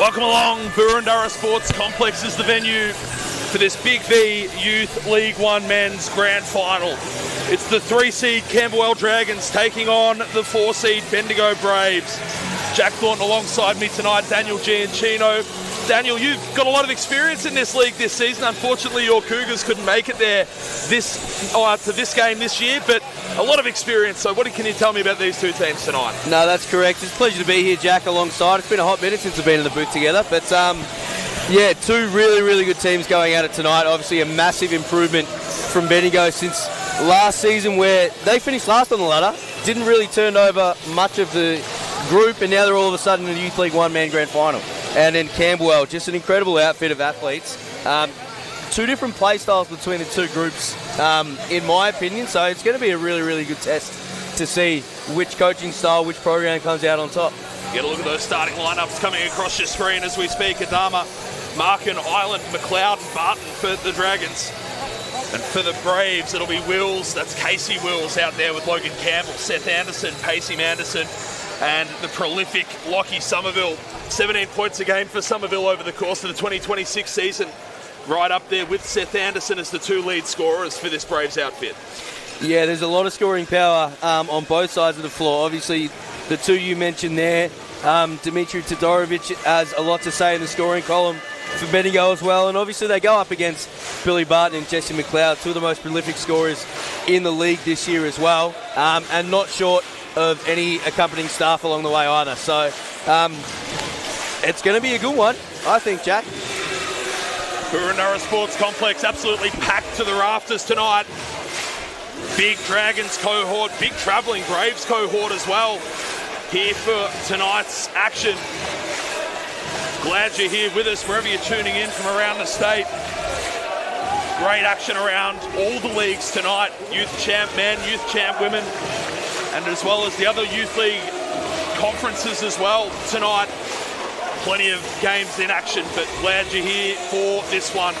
Welcome along. Burundara Sports Complex is the venue for this Big V Youth League 1 Men's Grand Final. It's the 3-seed Camberwell Dragons taking on the 4-seed Bendigo Braves. Jack Thornton alongside me tonight, Daniel Giancino. Daniel, you've got a lot of experience in this league this season. Unfortunately, your Cougars couldn't make it there to this game this year, but a lot of experience. So what can you tell me about these two teams tonight? No, that's correct. It's a pleasure to be here, Jack, alongside. It's been a hot minute since we've been in the booth together, but yeah, two really good teams going at it tonight. Obviously a massive improvement from Bendigo since last season, where they finished last on the ladder, didn't really turn over much of the group, and now they're all of a sudden in the Youth League 1 Man Grand Final. And then Camberwell, just an incredible outfit of athletes. Two different play styles between the two groups, in my opinion, so it's going to be a really good test to see which coaching style, which program comes out on top. Get a look at those starting lineups coming across your screen as we speak. Adama, Markin, Island, McLeod and Barton for the Dragons. And for the Braves, it'll be Wills. That's Casey Wills out there with Logan Campbell, Seth Anderson, Pacey Manderson, and the prolific Lockie Somerville. 17 points a game for Somerville over the course of the 2026 season. Right up there with Seth Anderson as the two lead scorers for this Braves outfit. Yeah, there's a lot of scoring power on both sides of the floor. Obviously, the two you mentioned there, Dimitri Todorovic has a lot to say in the scoring column for Bendigo as well. And obviously they go up against Billy Barton and Jesse McLeod, two of the most prolific scorers in the league this year as well, and not short of any accompanying staff along the way either. So it's going to be a good one, I think, Jack. Burundara Sports Complex absolutely packed to the rafters tonight. Big Dragons cohort, big travelling Braves cohort as well here for tonight's action. Glad you're here with us wherever you're tuning in from around the state. Great action around all the leagues tonight. Youth Champ Men, Youth Champ Women, and as well as the other Youth League conferences as well tonight. Plenty of games in action, but glad you're here for this one.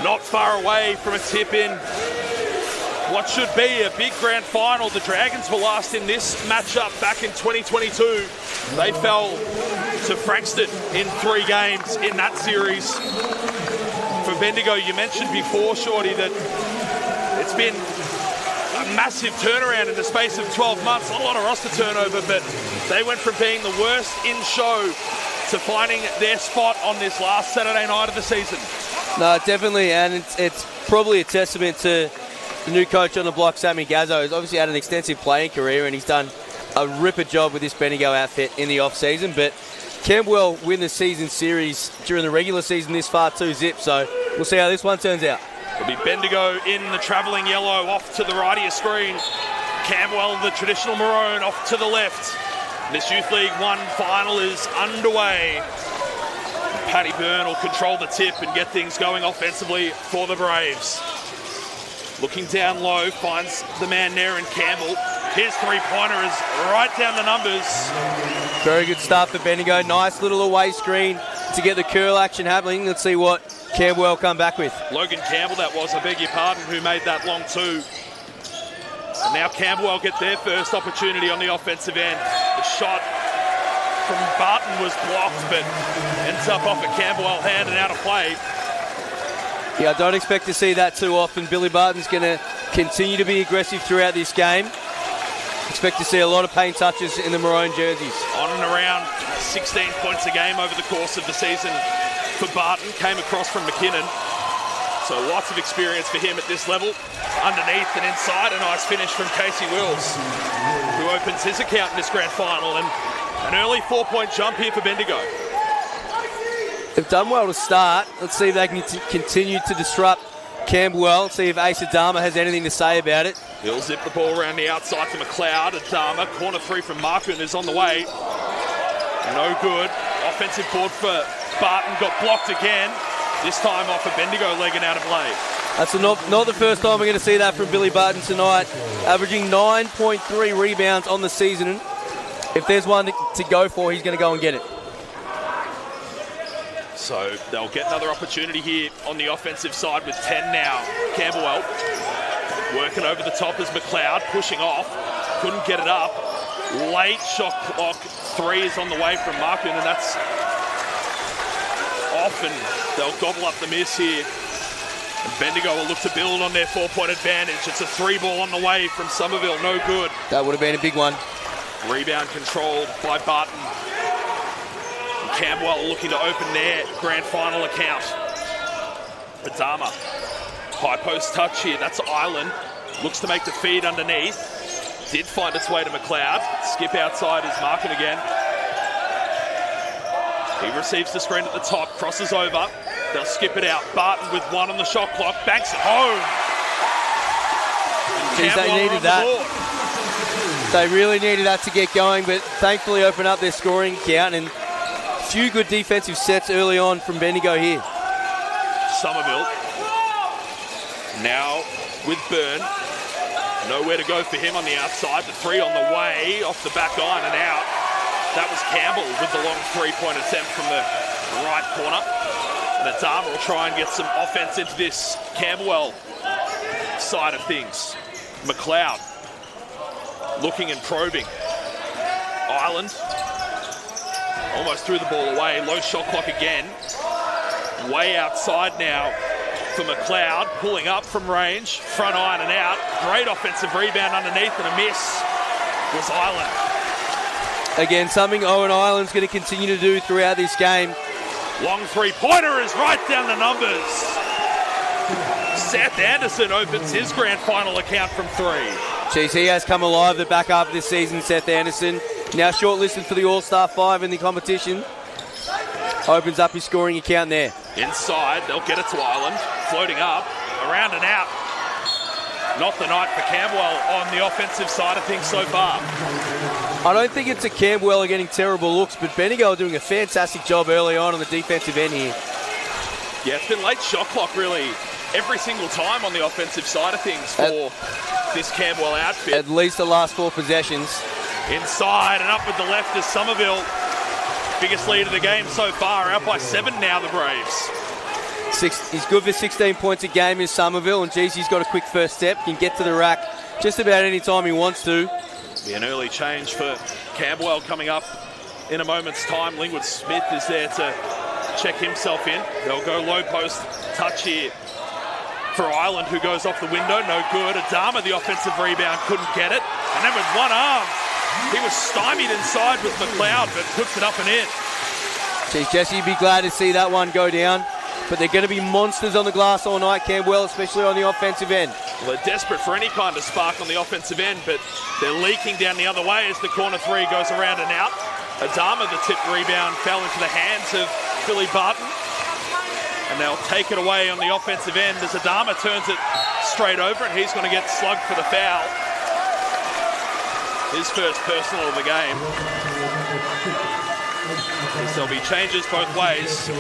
Not far away from a tip-in. What should be a big grand final. The Dragons were last in this matchup back in 2022. They fell to Frankston in 3 games in that series. For Bendigo, you mentioned before, Shorty, that it's been a massive turnaround in the space of 12 months. Not a lot of roster turnover, but they went from being the worst in show to finding their spot on this last Saturday night of the season. No, definitely, and it's probably a testament to the new coach on the block, Sammy Gazzo. He's obviously had an extensive playing career, and he's done a ripper job with this Bendigo outfit in the off-season. But Camberwell win the season series during the regular season this far 2-0, so we'll see how this one turns out. It'll be Bendigo in the travelling yellow off to the right of your screen. Camberwell, the traditional maroon, off to the left. This Youth League 1 final is underway. Paddy Byrne will control the tip and get things going offensively for the Braves. Looking down low, finds the man there in Campbell. His three-pointer is right down the numbers. Very good start for Bendigo. Nice little away screen to get the curl action happening. Let's see what Camberwell come back with. Logan Campbell, that was, I beg your pardon, who made that long two. And now Camberwell get their first opportunity on the offensive end. The shot from Barton was blocked, but ends up off a Camberwell hand and out of play. Yeah, I don't expect to see that too often. Billy Barton's going to continue to be aggressive throughout this game. Expect to see a lot of paint touches in the maroon jerseys. On and around 16 points a game over the course of the season for Barton. Came across from McKinnon. So lots of experience for him at this level. Underneath and inside, a nice finish from Casey Wills, who opens his account in this grand final. And an early 4-point jump here for Bendigo. They've done well to start. Let's see if they can continue to disrupt Camberwell. See if Ace Adama has anything to say about it. He'll zip the ball around the outside to McLeod. Adama, corner 3 from Markin is on the way. No good. Offensive board for Barton, got blocked again. This time off a Bendigo leg and out of play. That's not the first time we're going to see that from Billy Barton tonight. Averaging 9.3 rebounds on the season. If there's one to go for, he's going to go and get it. So they'll get another opportunity here on the offensive side with 10 now. Camberwell working over the top as McLeod pushing off. Couldn't get it up. late shot clock. 3 is on the way from Markin, and that's often they'll gobble up the miss here. And Bendigo will look to build on their 4-point advantage. It's a 3 ball on the way from Somerville, no good. That would have been a big one. Rebound controlled by Barton. And Camberwell looking to open their grand final account. Adama, high post touch here, that's Island. Looks to make the feed underneath. Did find its way to McLeod. Skip outside is Markin again. He receives the screen at the top, crosses over. They'll skip it out. Barton with 1 on the shot clock, banks it home. Jeez, they needed that. They really needed that to get going, but thankfully open up their scoring count, and a few good defensive sets early on from Bendigo here. Somerville now with Byrne. Nowhere to go for him on the outside. The 3 on the way, off the back iron and out. That was Campbell with the long 3-point attempt from the right corner. And Adama will try and get some offense into this Camberwell side of things. McLeod looking and probing. Ireland almost threw the ball away. Low shot clock again. Way outside now for McLeod, pulling up from range, front iron and out. Great offensive rebound underneath, and a miss was Ireland. Again, something Owen Ireland's going to continue to do throughout this game. Long 3-pointer is right down the numbers. Seth Anderson opens his grand final account from 3. Jeez, he has come alive the back half of this season, Seth Anderson. Now shortlisted for the All-Star 5 in the competition. Opens up his scoring account there. Inside, they'll get it to Ireland. Floating up, around and out. Not the night for Camberwell on the offensive side of things so far. I don't think it's a Camberwell getting terrible looks, but Bendigo are doing a fantastic job early on the defensive end here. Yeah, it's been late shot clock really every single time on the offensive side of things for this Camberwell outfit. At least the last 4 possessions. Inside and up with the left is Somerville. Biggest lead of the game so far, out by 7 now, the Braves. He's good for 16 points a game in Somerville, and geez, he's got a quick first step, can get to the rack just about any time he wants to. Be an early change for Camberwell coming up in a moment's time. Lingwood Smith is there to check himself in. They'll go low post touch here for Ireland, who goes off the window, no good. Adama, the offensive rebound, couldn't get it. And then with one arm, he was stymied inside with McLeod, but puts it up and in. Geez, Jesse, you'd be glad to see that one go down. But they're going to be monsters on the glass all night, Camberwell, especially on the offensive end. Well, they're desperate for any kind of spark on the offensive end, but they're leaking down the other way as the corner 3 goes around and out. Adama, the tip rebound, fell into the hands of Billy Barton. And they'll take it away on the offensive end as Adama turns it straight over, and he's going to get slugged for the foul. His first personal of the game. There'll be changes both ways.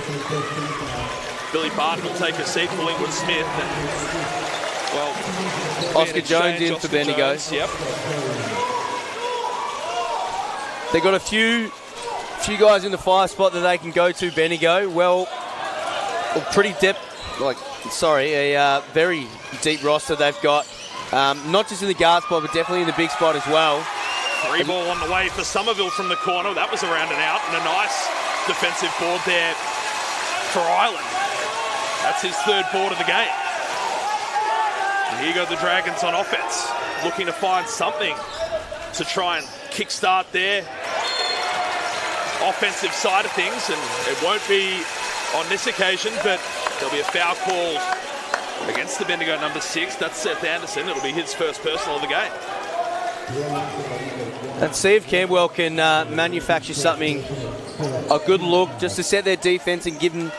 Billy Barton will take a seat for Lingwood Smith. And, well, Oscar Jones in for Bendigo. Yep. They got a few guys in the 5 spot that they can go to, Bendigo. A very deep roster they've got. Not just in the guard spot, but definitely in the big spot as well. 3 ball on the way for Somerville from the corner. That was around and out, and a nice defensive board there for Ireland. That's his 3rd board of the game. And here go the Dragons on offense, looking to find something to try and kickstart their offensive side of things, and it won't be on this occasion, but there'll be a foul called against the Bendigo number 6. That's Seth Anderson. It'll be his first personal of the game. Let's see if Camberwell can manufacture something, a good look, just to set their defense and give them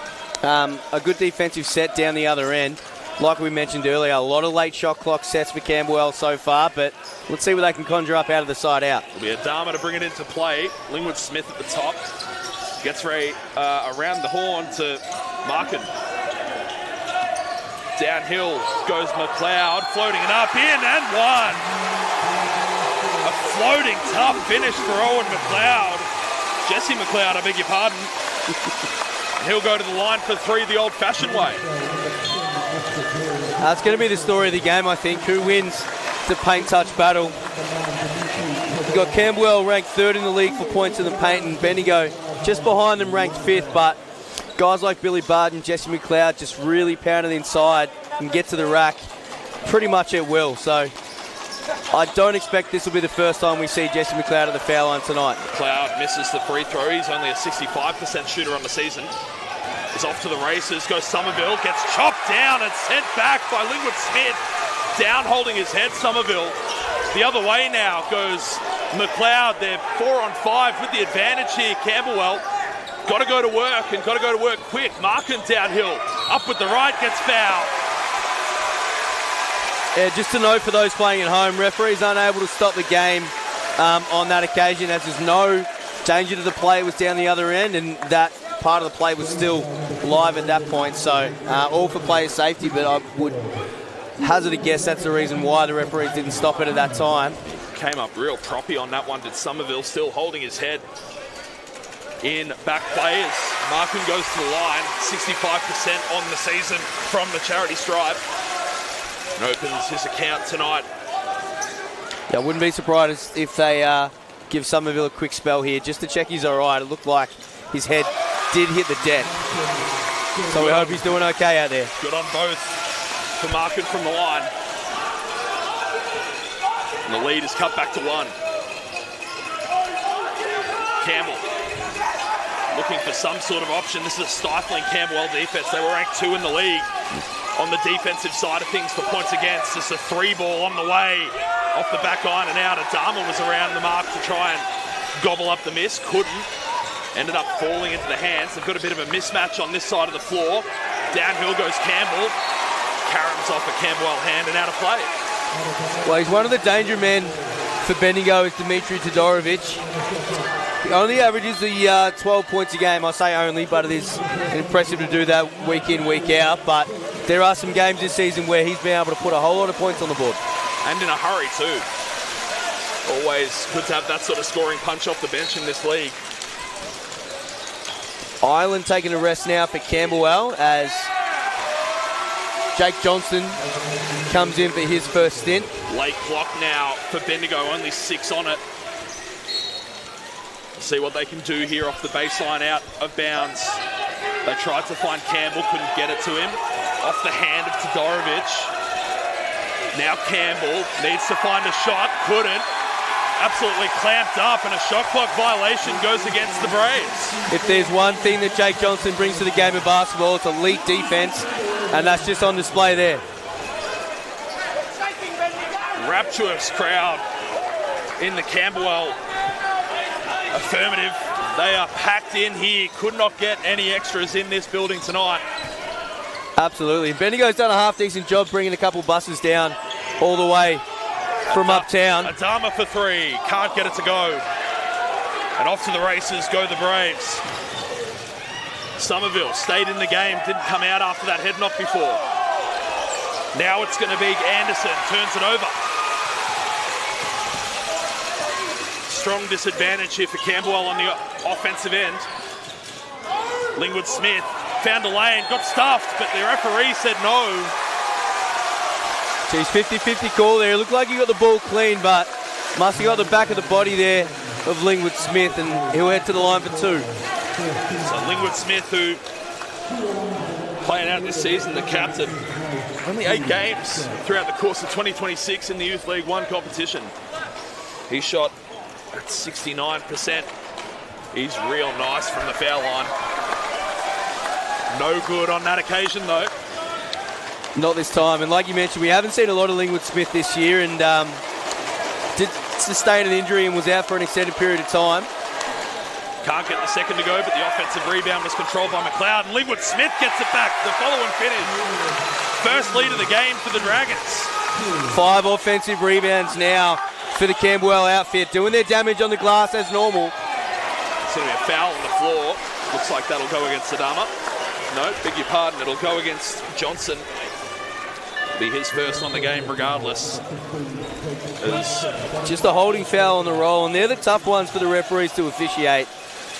a good defensive set down the other end. Like we mentioned earlier, a lot of late shot clock sets for Camberwell so far, but let's see what they can conjure up out of the side out. It'll be Adama to bring it into play. Lingwood Smith at the top. Gets Ray around the horn to Markin. Downhill goes McLeod, floating it up, in and one. A floating tough finish for Owen McLeod. Jesse McLeod, I beg your pardon. And he'll go to the line for 3 the old-fashioned way. It's going to be the story of the game, I think. Who wins the paint touch battle? You've got Camberwell ranked 3rd in the league for points in the paint, and Bendigo just behind them ranked 5th, but guys like Billy Barton, Jesse McLeod just really pounding inside and get to the rack pretty much at will. So I don't expect this will be the first time we see Jesse McLeod at the foul line tonight. McLeod misses the free throw. He's only a 65% shooter on the season. He's off to the races. Goes Somerville. Gets chopped down and sent back by Lingwood Smith. Down holding his head, Somerville. The other way now goes McLeod. They're 4 on 5 with the advantage here. Camberwell got to go to work and got to go to work quick. Markin downhill. Up with the right. Gets fouled. Yeah, just to note for those playing at home, referees unable to stop the game on that occasion, as there's no danger to the play. It was down the other end, and that part of the play was still live at that point. So all for player safety, but I would hazard a guess that's the reason why the referees didn't stop it at that time. Came up real proppy on that one, did Somerville, still holding his head in back players. Markin goes to the line, 65% on the season from the charity stripe. And opens his account tonight. Yeah, I wouldn't be surprised if they give Somerville a quick spell here just to check he's all right. It looked like his head did hit the deck. So we hope he's doing okay out there. Good on both for Markin from the line. And the lead is cut back to 1. Campbell looking for some sort of option. This is a stifling Camberwell defense. They were ranked 2 in the league on the defensive side of things for points against. Just a 3-ball on the way off the back iron and out. Adama was around the mark to try and gobble up the miss. Couldn't. Ended up falling into the hands. They've got a bit of a mismatch on this side of the floor. Downhill goes Campbell. Caroms off a Camberwell hand and out of play. Well, he's one of the danger men for Bendigo is Dimitri Todorovic. He only averages the 12 points a game. I say only, but it is impressive to do that week in, week out. But there are some games this season where he's been able to put a whole lot of points on the board. And in a hurry too. Always good to have that sort of scoring punch off the bench in this league. Ireland taking a rest now for Camberwell as Jake Johnston comes in for his first stint. Late clock now for Bendigo, only 6 on it. See what they can do here off the baseline out of bounds. They tried to find Campbell, couldn't get it to him. Off the hand of Todorovic. Now Campbell needs to find a shot, couldn't. Absolutely clamped up, and a shot clock violation goes against the Braves. If there's one thing that Jake Johnson brings to the game of basketball, it's elite defense, and that's just on display there. Rapturous crowd in the Camberwell affirmative. They are packed in here. Could not get any extras in this building tonight. Absolutely. Bendigo's done a half-decent job bringing a couple buses down all the way from uptown. Adama for 3. Can't get it to go. And off to the races go the Braves. Somerville stayed in the game. Didn't come out after that head knock before. Now it's going to be Anderson. Turns it over. Strong disadvantage here for Camberwell on the offensive end. Lingwood Smith found a lane, got stuffed, but the referee said no. Geez, 50-50 call there. It looked like he got the ball clean, but must have got the back of the body there of Lingwood Smith, and he'll head to the line for 2. So Lingwood Smith, who playing out this season, the captain, only 8 games throughout the course of 2026 in the Youth League 1 competition. He shot at 69%. He's real nice from the foul line. No good on that occasion, though. Not this time, and like you mentioned, we haven't seen a lot of Lingwood Smith this year, and did sustain an injury and was out for an extended period of time. Can't get the second to go, but the offensive rebound was controlled by McLeod, and Lingwood Smith gets it back. The following finish. First lead of the game for the Dragons. 5 offensive rebounds now for the Camberwell outfit, doing their damage on the glass as normal. It's going to be a foul on the floor. Looks like that'll go against Adama. No, beg your pardon, it'll go against Johnson. Be his first on the game regardless. Just a holding foul on the roll, and they're the tough ones for the referees to officiate.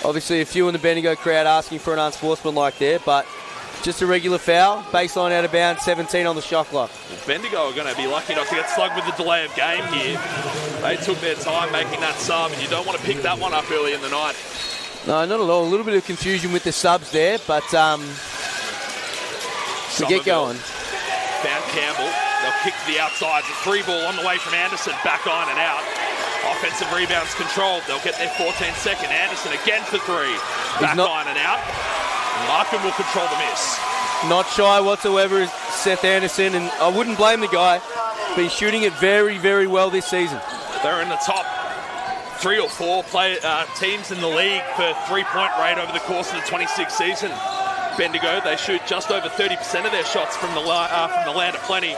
Obviously a few in the Bendigo crowd asking for an unsportsmanlike there, but Just a regular foul. Baseline out of bounds, 17 on the shot clock. Well, Bendigo are going to be lucky not to get slugged with the delay of game here. They took their time making that sub, and you don't want to pick that one up early in the night. No, not at all. A little bit of confusion with the subs there, but to get going. Found Campbell. They'll kick to the outside. The free ball on the way from Anderson. Back on and out. Offensive rebounds controlled. They'll get their 14-second. Anderson again for three. Back on and out. Larkin will control the miss. Not shy whatsoever is Seth Anderson, and I wouldn't blame the guy, but he's shooting it very, very well this season. They're in the top 3 or 4 teams in the league for three-point rate over the course of the 26 season. Bendigo, they shoot just over 30% of their shots from the land of plenty.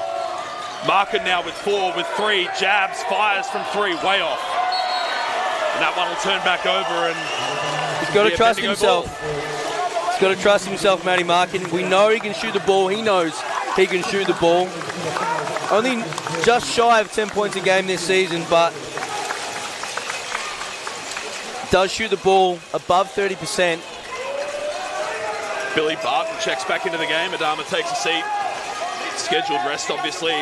Markin now with 4, with 3, jabs, fires from 3, way off. And that one will turn back over, and he's got to trust himself. He's got to trust himself, Matty Markin. We know he can shoot the ball. He knows he can shoot the ball. Only just shy of 10 points a game this season, but does shoot the ball above 30%. Billy Barton checks back into the game. Adama takes a seat. Scheduled rest, obviously,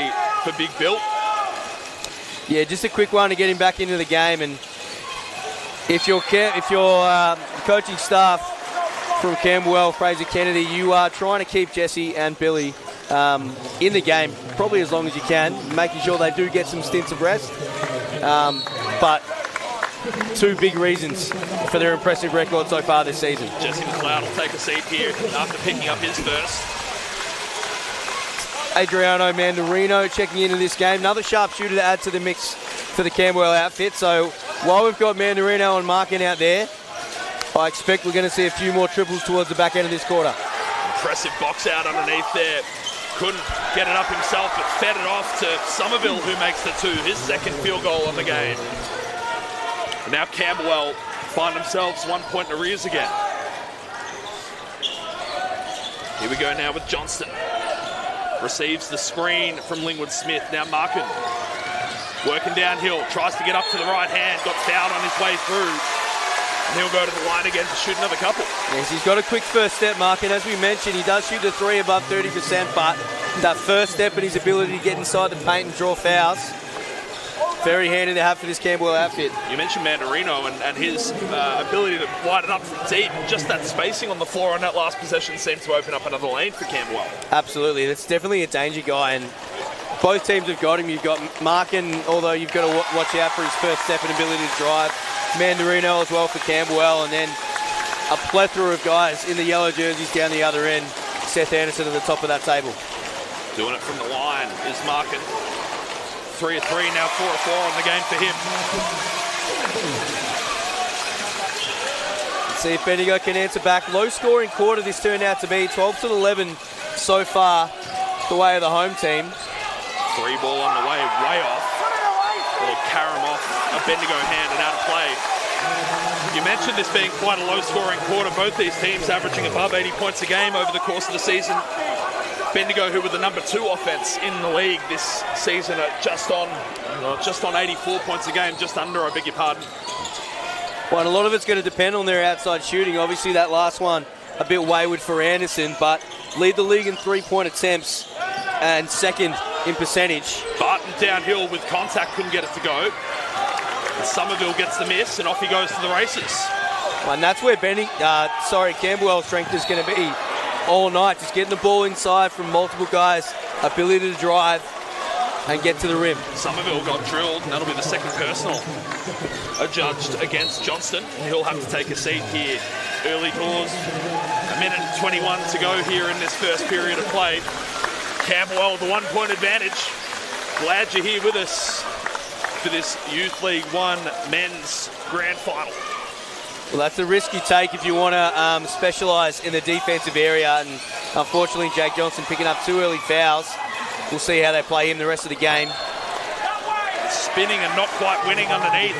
for Big Bill. Yeah, just a quick one to get him back into the game. And if your coaching staff from Camberwell, Fraser Kennedy, you are trying to keep Jesse and Billy in the game probably as long as you can, making sure they do get some stints of rest. But 2 big reasons for their impressive record so far this season. Jesse McLeod will take a seat here after picking up his first. Adriano Mandarino checking into this game. Another sharpshooter to add to the mix for the Camberwell outfit. So while we've got Mandarino and Markin out there, I expect we're going to see a few more triples towards the back end of this quarter. Impressive box out underneath there. Couldn't get it up himself, but fed it off to Somerville, who makes the 2, his second field goal on the game. And now Camberwell find themselves 1 point in arrears again. Here we go now with Johnston. Receives the screen from Lingwood Smith. Now Markin working downhill. Tries to get up to the right hand. Got fouled on his way through. And he'll go to the line again to shoot another couple. Yes, he's got a quick first step, Markin. As we mentioned, he does shoot the 3 above 30%, but that first step and his ability to get inside the paint and draw fouls, very handy to have for this Camberwell outfit. You mentioned Mandarino and his ability to widen up from deep. Just that spacing on the floor on that last possession seemed to open up another lane for Camberwell. Absolutely. That's definitely a danger guy, and both teams have got him. You've got Markin, although you've got to watch out for his first step and ability to drive. Mandarino as well for Camberwell, and then a plethora of guys in the yellow jerseys down the other end. Seth Anderson at the top of that table. Doing it from the line is Markin. 3 of 3, now 4 of 4 on the game for him. Let's see if Bendigo can answer back. Low scoring quarter this turned out to be, 12-11 so far, the way of the home team. 3 ball on the way off. Little carom off a Bendigo hand and out of play. You mentioned this being quite a low-scoring quarter. Both these teams averaging above 80 points a game over the course of the season. Bendigo, who were the number 2 offense in the league this season, at just on 84 points a game, just under, I beg your pardon. Well, and a lot of it's going to depend on their outside shooting. Obviously, that last one a bit wayward for Anderson, but lead the league in 3-point attempts and second in percentage. Barton downhill with contact, couldn't get it to go. And Somerville gets the miss, and off he goes to the races. Well, and that's where Camberwell's strength is going to be all night, just getting the ball inside from multiple guys, ability to drive and get to the rim. Somerville got drilled, and that'll be the second personal adjudged against Johnston. He'll have to take a seat here early doors. 1:21 to go here in this first period of play. Camberwell with a 1-point advantage. Glad you're here with us for this Youth League 1 men's grand final. Well, that's a risk you take if you want to specialise in the defensive area, and unfortunately Jake Johnson picking up 2 early fouls. We'll see how they play him the rest of the game. Spinning and not quite winning underneath.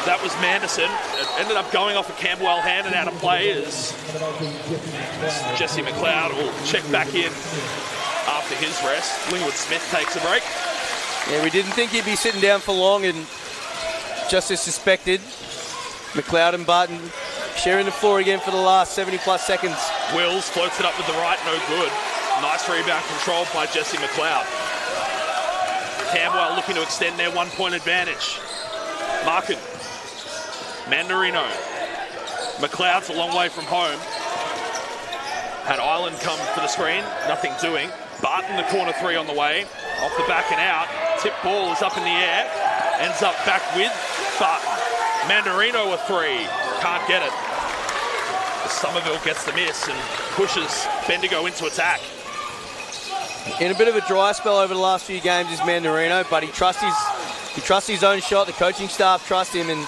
That was Manderson. It ended up going off a Camberwell hand and out of play as Jesse McLeod will check back in after his rest. Lingwood Smith takes a break. Yeah, we didn't think he'd be sitting down for long, and just as suspected, McLeod and Barton sharing the floor again for the last 70 plus seconds. Wills floats it up with the right, no good. Nice rebound controlled by Jesse McLeod. Camberwell looking to extend their 1-point advantage. Markin. Mandarino. McLeod's a long way from home. Had Island come for the screen, nothing doing. Barton the corner three on the way. Off the back and out. Tip ball is up in the air. Ends up back with Barton. Mandarino a three. Can't get it. Somerville gets the miss and pushes Bendigo into attack. In a bit of a dry spell over the last few games is Mandarino, but he trusts his own shot. The coaching staff trust him, and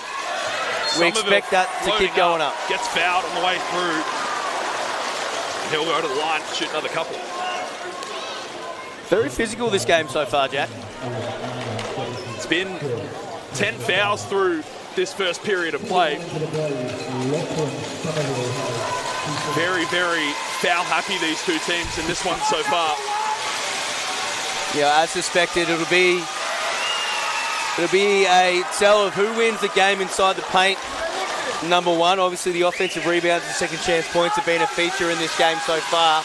we expect that to keep going up. Gets fouled on the way through. He'll go to the line to shoot another couple. Very physical this game so far, Jack. It's been 10 fouls through this first period of play. Very, very foul happy, these two teams in this one so far. Yeah, as suspected, it'll be a tell of who wins the game inside the paint. Number one, obviously the offensive rebounds and second chance points have been a feature in this game so far.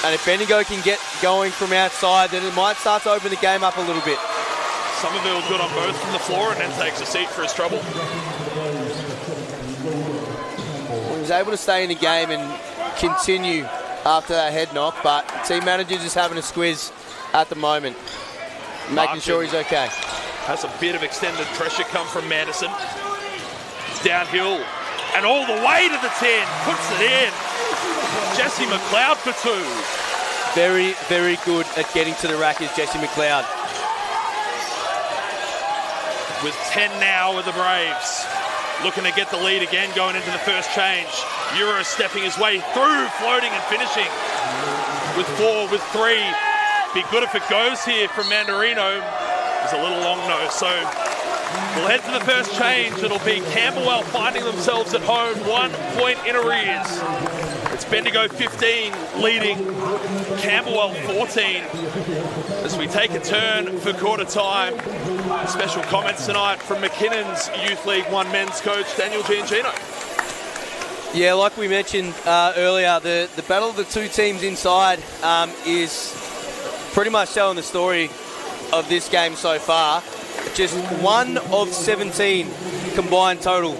And if Bendigo can get going from outside, then it might start to open the game up a little bit. Somerville good on both from the floor and then takes a seat for his trouble. He was able to stay in the game and continue after that head knock, but the team manager just having a squeeze at the moment, making sure he's okay. Has a bit of extended pressure come from Madison. Downhill and all the way to the 10, puts it in. Jesse McLeod for two. Very, very good at getting to the rack is Jesse McLeod. With 10 now with the Braves. Looking to get the lead again going into the first change. Euro stepping his way through, floating and finishing. With 4, with 3. Be good if it goes here from Mandarino. It's a little long though, so we'll head to the first change. It'll be Camberwell finding themselves at home, 1 point in arrears. It's Bendigo 15 leading Camberwell 14 as we take a turn for quarter time. Special comments tonight from McKinnon's Youth League 1 men's coach, Daniel Giangino. Yeah, like we mentioned earlier, the battle of the two teams inside is pretty much telling the story of this game so far. Just 1 of 17 combined total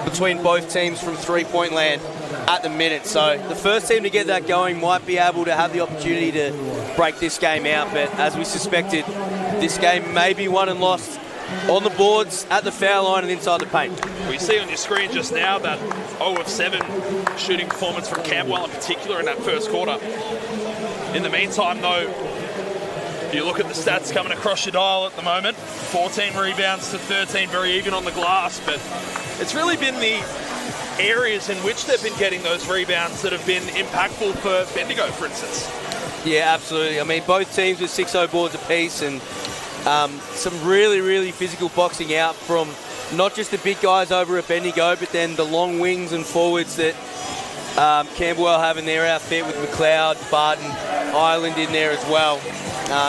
between both teams from three-point land at the minute. So the first team to get that going might be able to have the opportunity to break this game out. But as we suspected, this game may be won and lost on the boards, at the foul line and inside the paint. We see on your screen just now that 0 of 7 shooting performance from Camberwell in particular in that first quarter. In the meantime, though, you look at the stats coming across your dial at the moment. 14 rebounds to 13, very even on the glass. But it's really been the areas in which they've been getting those rebounds that have been impactful for Bendigo, for instance. Yeah, absolutely. I mean, both teams with 6-0 boards apiece, and some really, really physical boxing out from not just the big guys over at Bendigo, but then the long wings and forwards that Camberwell have in their outfit with McLeod, Barton, Island in there as well.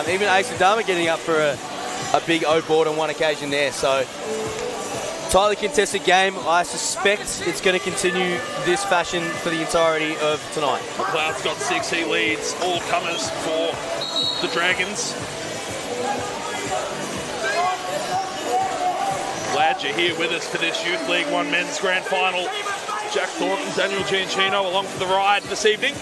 Even Ace Adama getting up for a big O board on one occasion there. So, tightly contested game. I suspect it's going to continue this fashion for the entirety of tonight. McLeod's got 6, he leads all comers for the Dragons. Glad you're here with us for this Youth League 1 men's grand final. Jack Thornton, Daniel Giancino along for the ride this evening.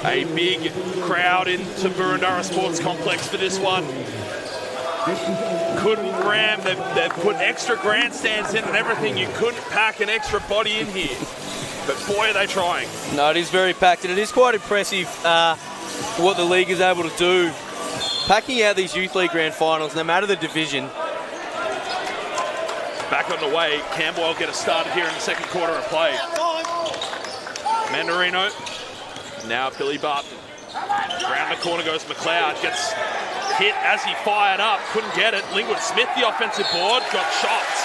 A big crowd into Burundara Sports Complex for this one. Couldn't cram, they've put extra grandstands in and everything. You couldn't pack an extra body in here. But boy, are they trying. No, it is very packed, and it is quite impressive what the league is able to do. Packing out these Youth League grand finals, no matter the division. Back on the way, Camberwell get us started here in the second quarter of play. Mandarino, now Billy Barton. Around the corner goes McLeod, gets hit as he fired up, couldn't get it. Lingwood Smith, the offensive board, got shots.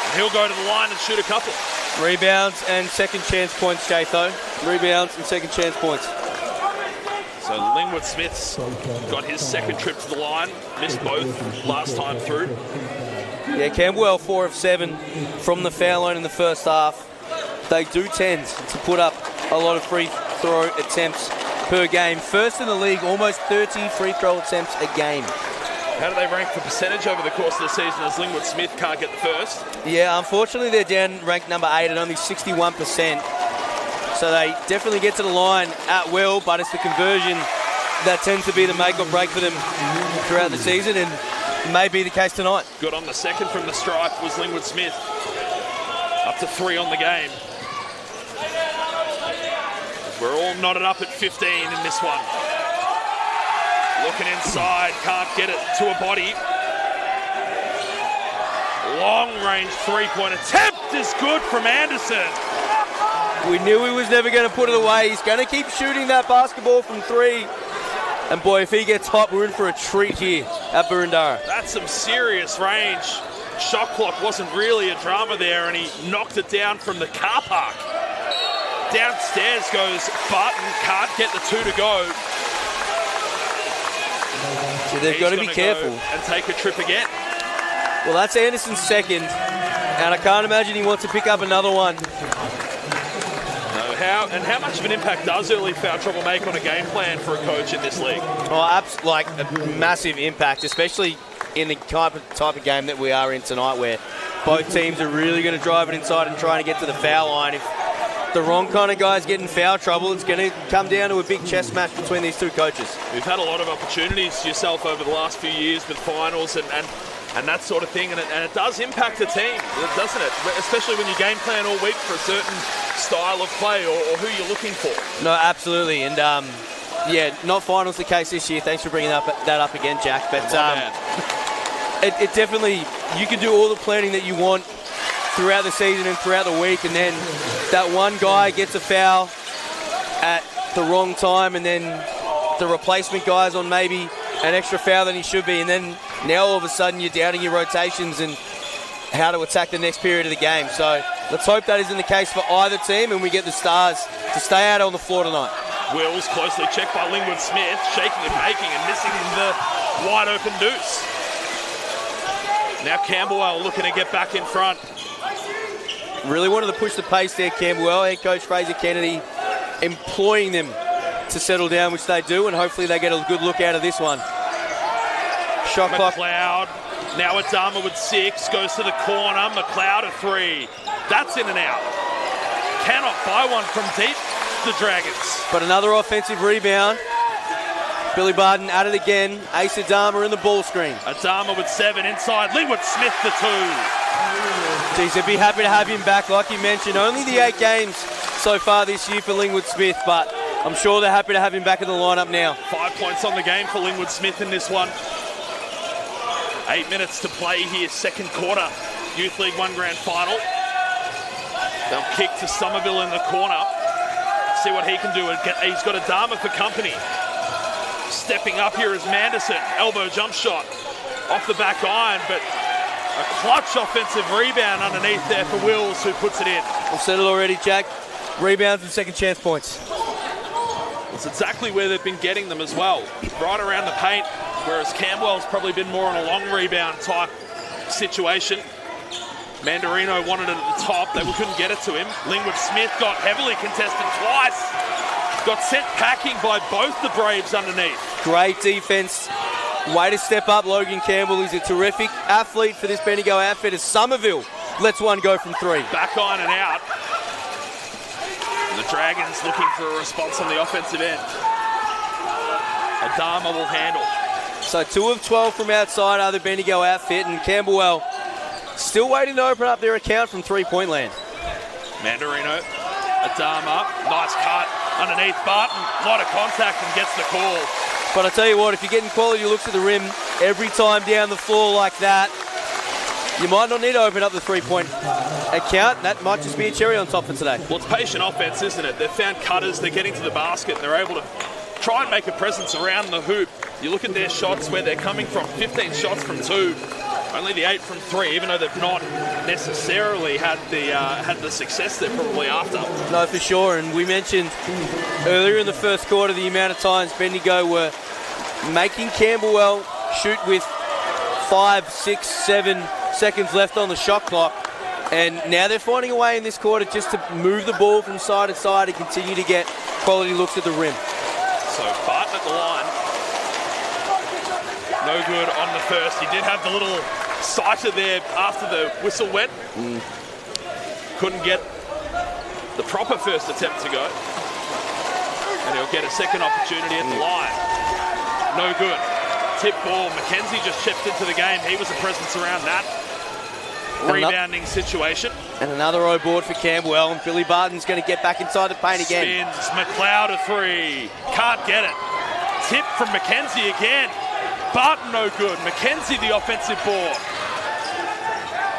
And he'll go to the line and shoot a couple. Rebounds and second chance points, Jatho. Rebounds and second chance points. So Lingwood Smith's got his second trip to the line, missed both last time through. Yeah, Camberwell 4 of 7 from the foul line in the first half. They do tend to put up a lot of free throw attempts per game. First in the league, almost 30 free throw attempts a game. How do they rank for percentage over the course of the season as Lingwood Smith can't get the first? Yeah, unfortunately they're down ranked number 8 at only 61%. So they definitely get to the line at will, but it's the conversion that tends to be the make or break for them throughout the season, and may be the case tonight. Good on the second from the stripe was Lingwood Smith. Up to 3 on the game. We're all knotted up at 15 in this one. Looking inside, can't get it to a body. Long range three-point attempt is good from Anderson. We knew he was never going to put it away. He's going to keep shooting that basketball from 3. And boy, if he gets hot, we're in for a treat here at Boroondara. That's some serious range. Shot clock wasn't really a drama there, and he knocked it down from the car park. Downstairs goes Barton, can't get the 2 to go. So they've got to be careful. And take a trip again. Well, that's Anderson's second, and I can't imagine he wants to pick up another one. How much of an impact does early foul trouble make on a game plan for a coach in this league? Oh, like a massive impact, especially in the type of game that we are in tonight, where both teams are really going to drive it inside and trying to get to the foul line. If the wrong kind of guys get in foul trouble, it's going to come down to a big chess match between these two coaches. We've had a lot of opportunities yourself over the last few years with finals and that sort of thing, and it does impact a team, doesn't it? Especially when you game plan all week for a certain style of play or who you're looking for. No, absolutely, and yeah, not finals the case this year. Thanks for bringing that up again, Jack. But it definitely, you can do all the planning that you want throughout the season and throughout the week, and then that one guy gets a foul at the wrong time, and then the replacement guy's on maybe an extra foul than he should be, and then now all of a sudden you're doubting your rotations and how to attack the next period of the game. So let's hope that isn't the case for either team, and we get the Stars to stay out on the floor tonight. Wills closely checked by Lingwood Smith, shaking and baking and missing the wide open deuce. Now Camberwell looking to get back in front. Really wanted to push the pace there, Camberwell. Head coach Fraser Kennedy employing them to settle down, which they do, and hopefully they get a good look out of this one. Shot clock. McLeod, now Adama with 6, goes to the corner. McLeod a 3. That's in and out. Cannot buy one from deep, the Dragons. But another offensive rebound. Billy Barton at it again. Ace Adama in the ball screen. Adama with 7 inside. Lingwood Smith the 2. Geez, they'd be happy to have him back. Like you mentioned, only the 8 games so far this year for Lingwood Smith, but I'm sure they're happy to have him back in the lineup now. 5 points on the game for Lingwood Smith in this one. 8 minutes to play here, second quarter. Youth League 1 Grand Final. They'll kick to Somerville in the corner. See what he can do. He's got Adama for company. Stepping up here is Manderson. Elbow jump shot off the back iron, but a clutch offensive rebound underneath there for Wills, who puts it in. I've said it already, Jack. Rebounds and second chance points. It's exactly where they've been getting them as well. Right around the paint, whereas Camberwell's probably been more on a long rebound type situation. Mandarino wanted it at the top. They couldn't get it to him. Lingwood Smith got heavily contested twice. Got sent packing by both the Braves underneath. Great defense. Way to step up Logan Campbell. He's a terrific athlete for this Bendigo outfit as Somerville lets one go from 3. Back on and out. The Dragons looking for a response on the offensive end. Adama will handle. So 2 of 12 from outside are the Bendigo outfit, and Camberwell still waiting to open up their account from 3-point land. Mandarino, Adama, nice cut underneath Barton. A lot of contact and gets the call. But I tell you what, if you're getting quality looks at the rim every time down the floor like that, you might not need to open up the 3-point account. That might just be a cherry on top for today. Well, it's patient offense, isn't it? They've found cutters, they're getting to the basket, and they're able to try and make a presence around the hoop. You look at their shots, where they're coming from, 15 shots from 2, only the 8 from 3, even though they've not necessarily had the success they're probably after. No, for sure, and we mentioned earlier in the first quarter the amount of times Bendigo were making Camberwell shoot with 5, 6, 7 seconds left on the shot clock. And now they're finding a way in this quarter just to move the ball from side to side and continue to get quality looks at the rim. So Barton at the line. No good on the first. He did have the little sighter there after the whistle went. Couldn't get the proper first attempt to go. And he'll get a second opportunity at the line. No good. Tip ball. McKenzie just chipped into the game. He was a presence around that rebounding situation. And another O board for Camberwell, and Billy Barton's going to get back inside the paint again. Spins. McLeod a three. Can't get it. Tip from McKenzie again. Barton no good. McKenzie the offensive board.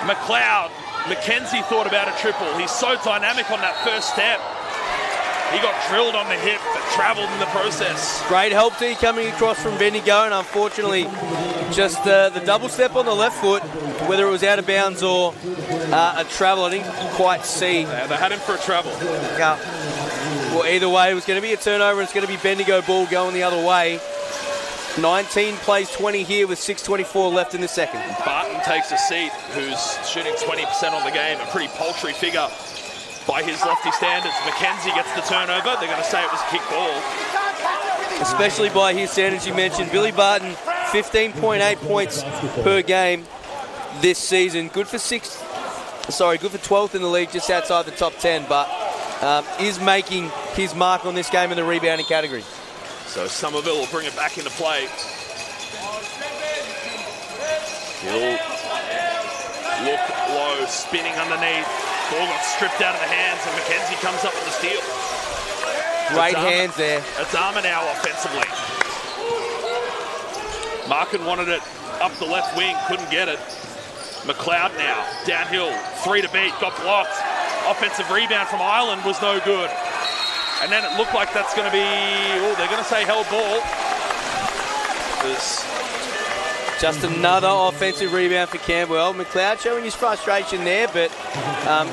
McLeod. McKenzie thought about a triple. He's so dynamic on that first step. He got drilled on the hip, but travelled in the process. Great help tee coming across from Bendigo, and unfortunately, just the double step on the left foot, whether it was out of bounds or a travel, I didn't quite see. Yeah, they had him for a travel. Yeah. Well, either way, it was going to be a turnover, and it's going to be Bendigo ball going the other way. 19 plays 20 here with 6:24 left in the second. Barton takes a seat, who's shooting 20% on the game, a pretty paltry figure by his lefty standards. McKenzie gets the turnover. They're going to say it was a kick ball. Especially by his standards, you mentioned. Billy Barton, 15.8 points per game this season. Good for 12th in the league, just outside the top 10, but is making his mark on this game in the rebounding category. So Somerville will bring it back into play. He'll look low, spinning underneath. Ball got stripped out of the hands, and McKenzie comes up with the steal. Great hands there. It's Armour now offensively. Markin wanted it up the left wing, couldn't get it. McLeod now, downhill, three to beat, got blocked. Offensive rebound from Ireland was no good. And then it looked like that's going to be, they're going to say held ball. Just another offensive rebound for Camberwell. McLeod showing his frustration there, but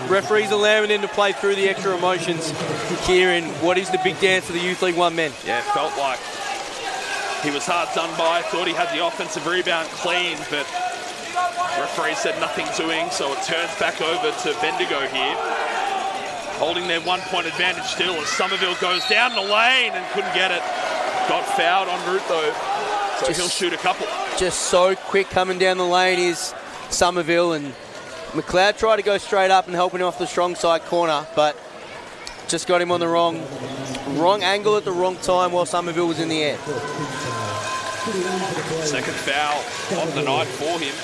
referees allowing him to play through the extra emotions here in what is the big dance for the Youth League One men. Yeah, felt like he was hard done by. Thought he had the offensive rebound clean, but referee said nothing doing, so it turns back over to Bendigo here. Holding their 1 point advantage still as Somerville goes down the lane and couldn't get it. Got fouled en route though, so he'll shoot a couple. Just so quick coming down the lane is Somerville, and McLeod tried to go straight up and helping him off the strong side corner, but just got him on the wrong angle at the wrong time while Somerville was in the air. Second foul of the night for him.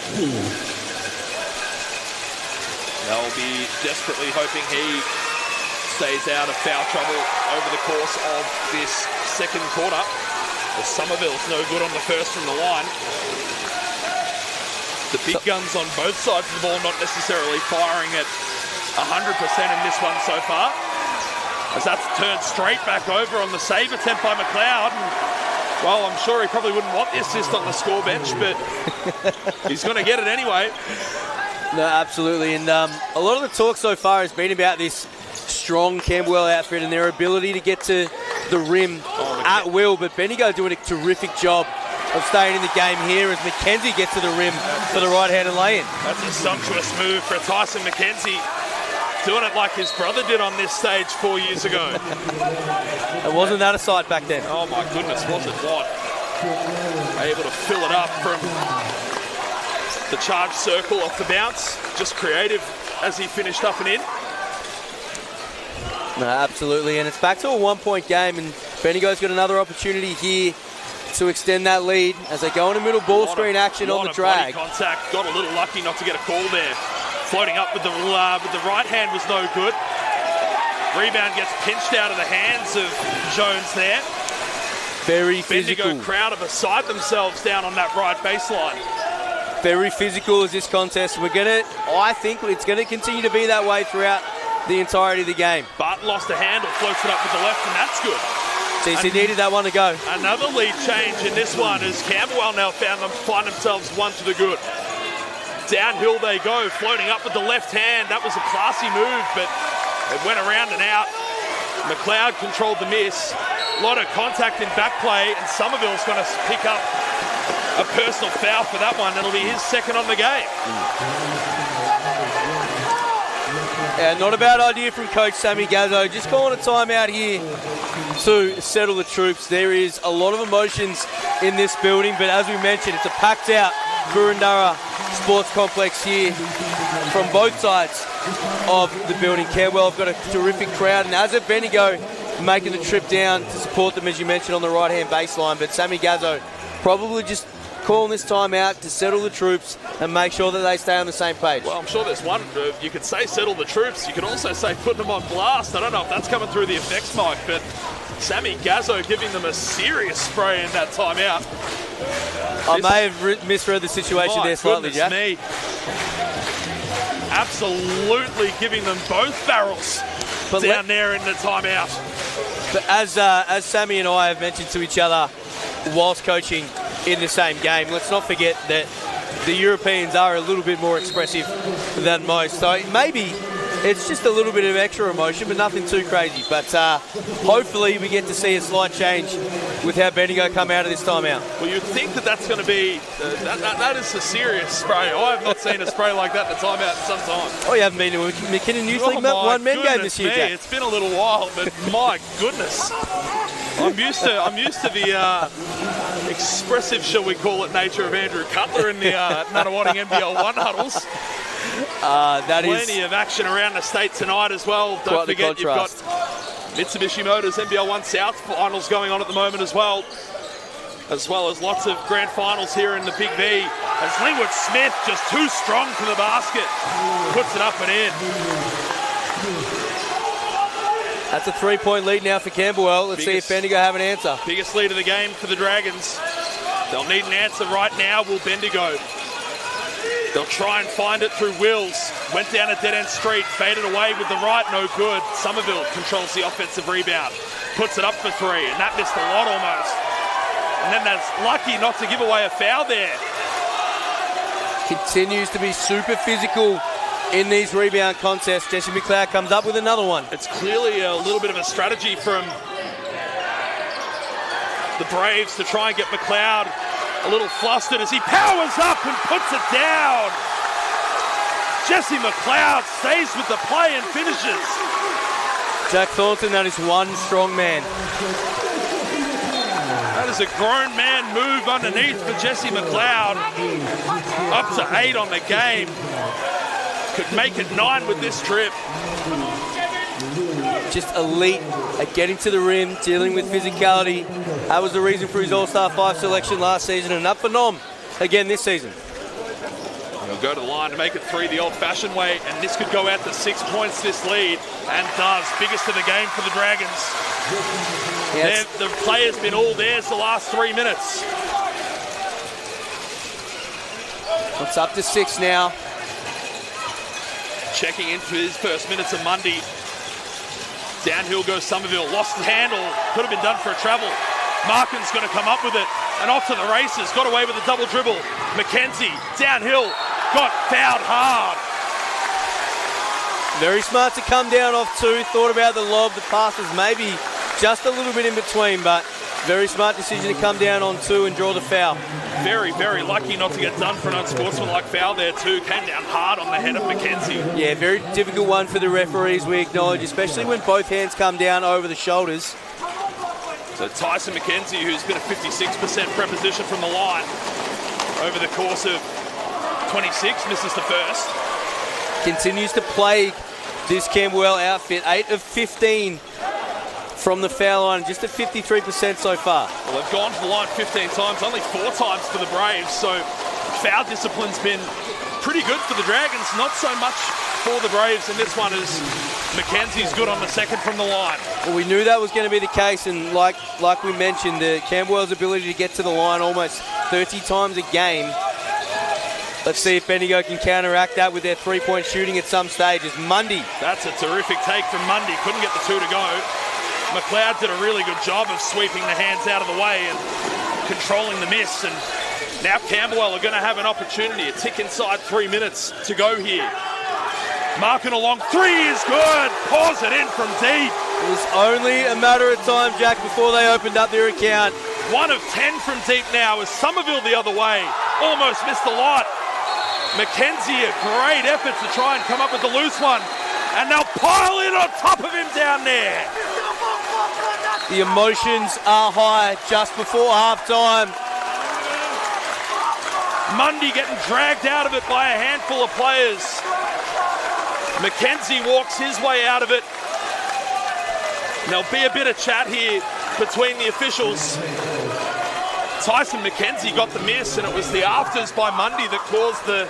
They'll be desperately hoping he stays out of foul trouble over the course of this second quarter. As Somerville's no good on the first from the line. The big guns on both sides of the ball not necessarily firing at 100% in this one so far. As that's turned straight back over on the save attempt by McLeod. And, well, I'm sure he probably wouldn't want the assist on the score bench, but he's going to get it anyway. No, absolutely. And a lot of the talk so far has been about this strong Camberwell outfit and their ability to get to the rim at will. But Bendigo doing a terrific job of staying in the game here as McKenzie gets to the rim for the right-handed lay-in. That's a sumptuous move for Tyson McKenzie. Doing it like his brother did on this stage 4 years ago. And wasn't that a sight back then? Oh my goodness, was it what? Able to fill it up from the charge circle off the bounce. Just creative as he finished up and in. No, absolutely, and it's back to a 1 point game, and Bendigo's got another opportunity here to extend that lead as they go into middle ball screen action on the drag. Body contact, got a little lucky not to get a call there. Floating up with the right hand was no good. Rebound gets pinched out of the hands of Jones there. Very physical. Bendigo crowd are beside themselves down on that right baseline. Very physical is this contest. I think it's going to continue to be that way throughout the entirety of the game. Barton lost a handle, floats it up with the left, and that's good. TC needed that one to go. Another lead change in this one as Camberwell now find themselves one to the good. Downhill they go, floating up with the left hand. That was a classy move, but it went around and out. McLeod controlled the miss. A lot of contact in back play, and Somerville's going to pick up a personal foul for that one. That'll be his second on the game. Yeah, not a bad idea from Coach Sammy Gazzo. Just calling a timeout here to settle the troops. There is a lot of emotions in this building, but as we mentioned, it's a packed out Boroondara Sports Complex here from both sides of the building. Camberwell have got a terrific crowd, and as at Bendigo, making the trip down to support them, as you mentioned, on the right-hand baseline. But Sammy Gazzo probably just calling this time out to settle the troops and make sure that they stay on the same page. Well, I'm sure there's one. You could say settle the troops. You could also say putting them on blast. I don't know if that's coming through the effects mic, but Sammy Gazzo giving them a serious spray in that timeout. I may have misread the situation there slightly, Jack. Me. Absolutely giving them both barrels down there in the timeout. But as Sammy and I have mentioned to each other whilst coaching in the same game, let's not forget that the Europeans are a little bit more expressive than most. So maybe it's just a little bit of extra emotion, but nothing too crazy. But hopefully we get to see a slight change with how Bendigo come out of this timeout. Well, you'd think that that's going to be, that is a serious spray. I have not seen a spray like that in a timeout in some time. Oh, you haven't been to a McKinnon Youth League one-man game this year, Jack. It's been a little while, but my goodness. I'm used to the expressive, shall we call it, nature of Andrew Cutler in the Nunawading NBL1 huddles. Plenty of action around the state tonight as well. Don't forget, you've got Mitsubishi Motors NBL1 South finals going on at the moment as well as lots of grand finals here in the Big V. As Lingwood Smith just too strong for the basket, puts it up and in. That's a 3-point lead now for Camberwell. Let's see if Bendigo have an answer. Biggest lead of the game for the Dragons. They'll need an answer right now. Will Bendigo? They'll try and find it through Wills. Went down a dead-end street, faded away with the right, no good. Somerville controls the offensive rebound. Puts it up for three, and that missed a lot almost. And then that's lucky not to give away a foul there. Continues to be super physical in these rebound contests. Jesse McLeod comes up with another one. It's clearly a little bit of a strategy from the Braves to try and get McLeod a little flustered as he powers up and puts it down. Jesse McLeod stays with the play and finishes. Jack Thornton, that is one strong man. That is a grown man move underneath for Jesse McLeod. Up to 8 on the game. Could make it 9 with this trip. Just elite at getting to the rim, dealing with physicality. That was the reason for his All-Star 5 selection last season, and up for nom again this season. He'll go to the line to make it 3 the old-fashioned way, and this could go out to 6 points, this lead, and does. Biggest of the game for the Dragons. Yes. The play has been all theirs the last 3 minutes. It's up to 6 now. Checking in for his first minutes of Mundy. Downhill goes Somerville. Lost the handle. Could have been done for a travel. Markin's going to come up with it. And off to the races. Got away with a double dribble. McKenzie, downhill. Got fouled hard. Very smart to come down off 2. Thought about the lob. The pass was maybe just a little bit in between, but very smart decision to come down on 2 and draw the foul. Very, very lucky not to get done for an unsportsmanlike foul there too. Came down hard on the head of McKenzie. Yeah, very difficult one for the referees, we acknowledge, especially when both hands come down over the shoulders. So Tyson McKenzie, who's been a 56% preposition from the line over the course of 26, misses the first. Continues to plague this Camberwell outfit. 8 of 15 from the foul line, just at 53% so far. Well, they've gone to the line 15 times, only 4 times for the Braves, so foul discipline's been pretty good for the Dragons, not so much for the Braves in this one as McKenzie's good on the second from the line. Well, we knew that was going to be the case, and like we mentioned, Camberwell's ability to get to the line almost 30 times a game. Let's see if Bendigo can counteract that with their 3-point shooting at some stages. Mundy. That's a terrific take from Mundy. Couldn't get the 2 to go. McLeod did a really good job of sweeping the hands out of the way and controlling the miss. And now Camberwell are going to have an opportunity. A tick inside 3 minutes to go here. Marking along 3 is good. Pours it in from deep. It was only a matter of time, Jack, before they opened up their account. 1 of 10 from deep now as Somerville the other way. Almost missed the lot. Mackenzie, a great effort to try and come up with the loose one. And they'll pile in on top of him down there. The emotions are high just before halftime. Mundy getting dragged out of it by a handful of players. Mackenzie walks his way out of it. There'll be a bit of chat here between the officials. Tyson Mackenzie got the miss, and it was the afters by Mundy that caused the,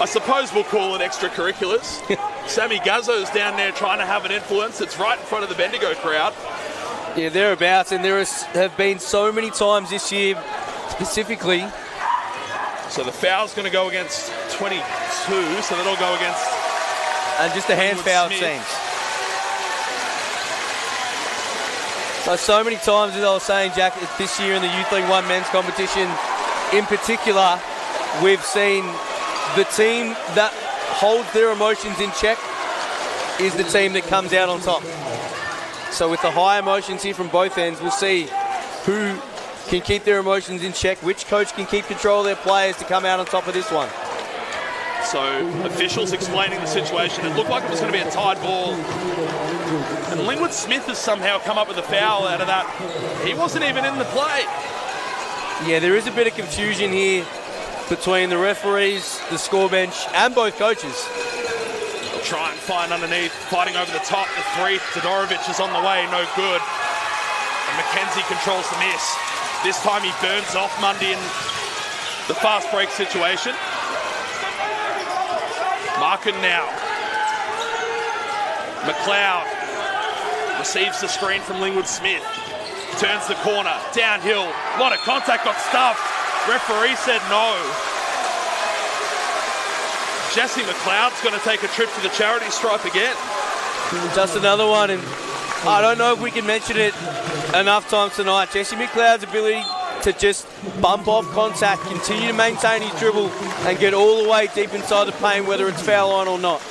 I suppose we'll call it extracurriculars. Sammy Gazzo's down there trying to have an influence. It's right in front of the Bendigo crowd. Yeah, thereabouts, and there have been so many times this year, specifically. So the foul's going to go against 22, so that'll go against... And just a hand foul, it seems. So many times, as I was saying, Jack, this year in the Youth League 1 men's competition, in particular, we've seen the team that holds their emotions in check is the team that comes out on top. So with the high emotions here from both ends, we'll see who can keep their emotions in check, which coach can keep control of their players to come out on top of this one. So officials explaining the situation. It looked like it was going to be a tied ball. And Lingwood Smith has somehow come up with a foul out of that. He wasn't even in the play. Yeah, there is a bit of confusion here between the referees, the score bench, and both coaches. They'll try and find underneath, fighting over the top. The three, Todorovic is on the way, no good. And Mackenzie controls the miss. This time he burns off Mundy in the fast break situation. Markin now. McLeod receives the screen from Lingwood Smith. Turns the corner, downhill. A lot of contact, got stuffed. Referee said no. Jesse McLeod's going to take a trip to the charity stripe again. Just another one, and I don't know if we can mention it enough times tonight. Jesse McLeod's ability to just bump off contact, continue to maintain his dribble, and get all the way deep inside the paint, whether it's foul line or not.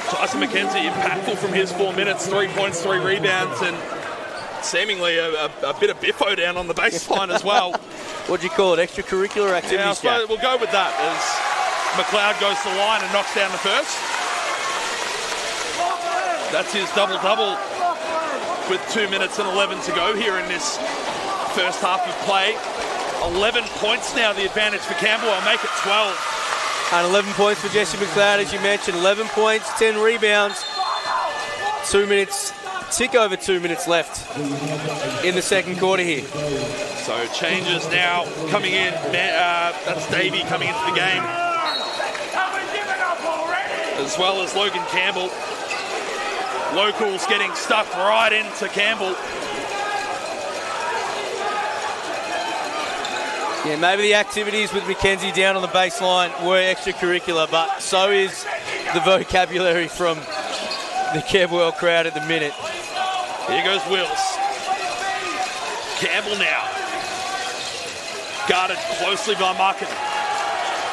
Tyson Mackenzie impactful from his 4 minutes, 3 points, 3 rebounds, and seemingly a bit of biffo down on the baseline as well. What do you call it? Extracurricular activities? Yeah, I suppose we'll go with that as McLeod goes to the line and knocks down the first. That's his double-double with 2 minutes and 11 to go here in this first half of play. 11 points now, the advantage for Camberwell, make it 12. And 11 points for Jesse McLeod, as you mentioned. 11 points, 10 rebounds. 2 minutes, tick over 2 minutes left in the second quarter here. So changes now coming in. That's Davey coming into the game. As well as Logan Campbell. Locals getting stuck right into Campbell. Yeah, maybe the activities with Mackenzie down on the baseline were extracurricular, but so is the vocabulary from the Camberwell crowd at the minute. Here goes Wills. Campbell now. Guarded closely by Markin.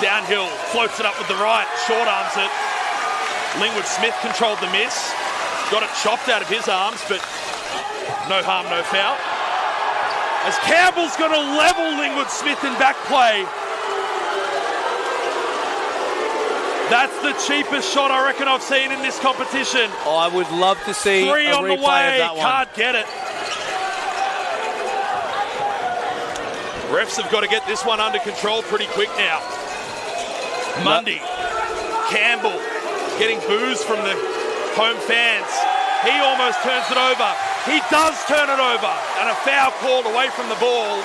Downhill, floats it up with the right, short arms it. Lingwood Smith controlled the miss. Got it chopped out of his arms, but no harm, no foul. As Campbell's going to level Lingwood Smith in back play. That's the cheapest shot I reckon I've seen in this competition. I would love to see 3 a on the replay way, of that one. can't get it. Refs have got to get this one under control pretty quick now. Mundy, Campbell getting boos from the home fans. He almost turns it over. He does turn it over, and a foul called away from the ball.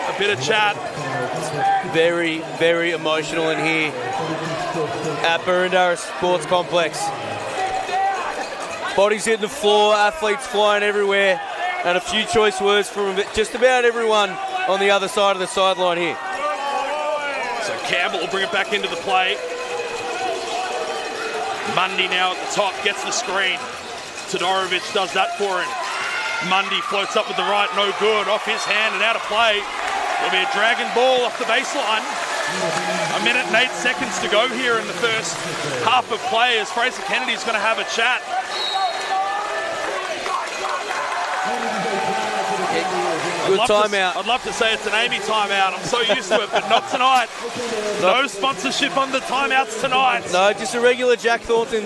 A bit of chat. Very, very emotional in here at Burundara Sports Complex. Bodies hitting the floor, athletes flying everywhere, and a few choice words from just about everyone on the other side of the sideline here. So Campbell will bring it back into the play. Mundy now at the top, gets the screen. Todorovic does that for him. Mundy floats up with the right, no good. Off his hand and out of play. It'll be a dragon ball off the baseline. A minute and 8 seconds to go here in the first half of play as Fraser Kennedy's going to have a chat. Good timeout. I'd love to say it's an Amy timeout. I'm so used to it, but not tonight. No sponsorship on the timeouts tonight. No, just a regular Jack Thornton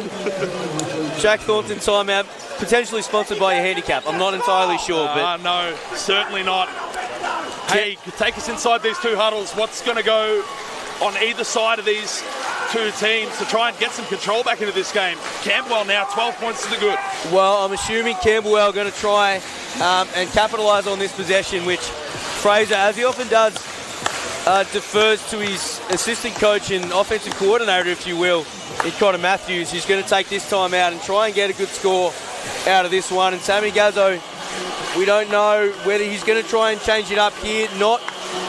timeout, potentially sponsored by your handicap. I'm not entirely sure, but no, certainly not. Hey, take us inside these two huddles. What's going to go on either side of these two teams to try and get some control back into this game? Camberwell now 12 points to the good. Well, I'm assuming Camberwell are going to try and capitalise on this possession, which Fraser, as he often does, defers to his assistant coach and offensive coordinator, if you will, in Connor Matthews. He's going to take this time out and try and get a good score out of this one. And Sammy Gazzo, we don't know whether he's going to try and change it up here.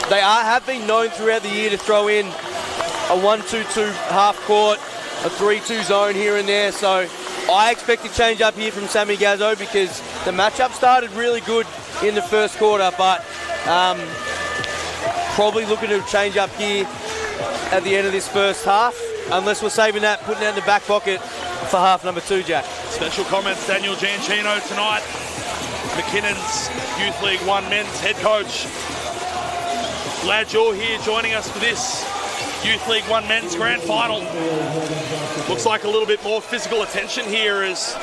They have been known throughout the year to throw in a 1-2-2 half court, a 3-2 zone here and there. So I expect a change up here from Sammy Gazzo because the matchup started really good in the first quarter, but probably looking to change up here at the end of this first half, unless we're saving that, putting that in the back pocket for half number 2, Jack. Special comments, Daniel Giancino tonight, McKinnon's Youth League 1 men's head coach. Glad you're here joining us for this Youth League 1 men's grand final. Looks like a little bit more physical attention here as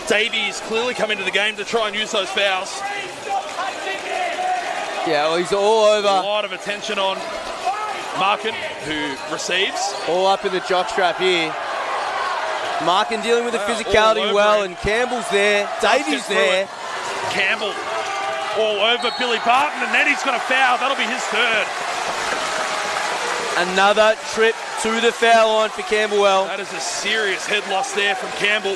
Davies clearly come into the game to try and use those fouls. Yeah, well, he's all over. A lot of attention on Markin, who receives. All up in the jockstrap here. Markin dealing with the physicality well, and Campbell's there. Davies there. Campbell all over Billy Barton, and then he's going to foul. That'll be his third. Another trip to the foul line for Camberwell. That is a serious head loss there from Campbell.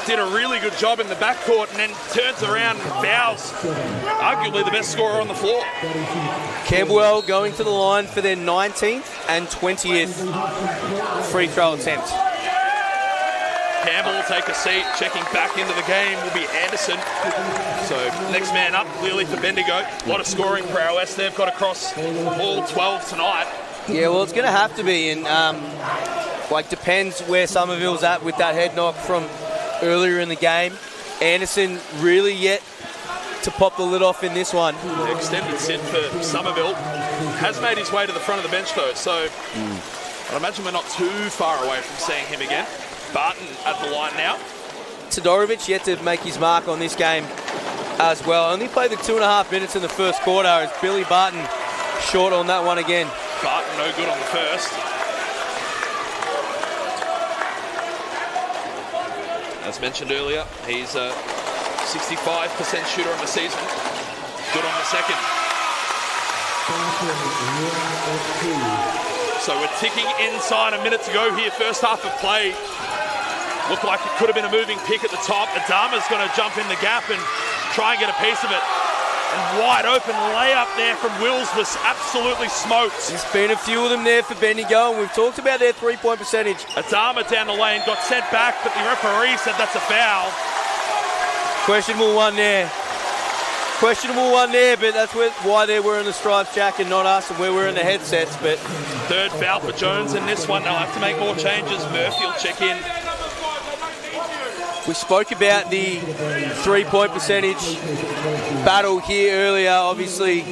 Did a really good job in the backcourt and then turns around and fouls arguably the best scorer on the floor. Camberwell going to the line for their 19th and 20th free throw attempt. Campbell will take a seat. Checking back into the game will be Anderson. So next man up clearly for Bendigo. A lot of scoring prowess they've got across all 12 tonight. Yeah, well, it's going to have to be, and depends where Somerville's at with that head knock from earlier in the game. Anderson really yet to pop the lid off in this one. The extended sit for Somerville. Has made his way to the front of the bench though, so I imagine we're not too far away from seeing him again. Barton at the line now. Todorovic yet to make his mark on this game as well. Only played the 2.5 minutes in the first quarter as Billy Barton short on that one again. Barton no good on the first. As mentioned earlier, he's a 65% shooter on the season. Good on the second. So we're ticking inside a minute to go here. First half of play. Looked like it could have been a moving pick at the top. Adama's going to jump in the gap and try and get a piece of it. And wide open layup there from Wills was absolutely smoked. There's been a few of them there for Bendigo, and we've talked about their three-point percentage. Adama down the lane got sent back, but the referee said that's a foul. Questionable one there. Questionable one there, but that's why they're wearing the stripes, Jack, and not us, and we're wearing the headsets. But third foul for Jones in this one. They'll have to make more changes. Murphy will check in. We spoke about the three-point percentage battle here earlier. Obviously,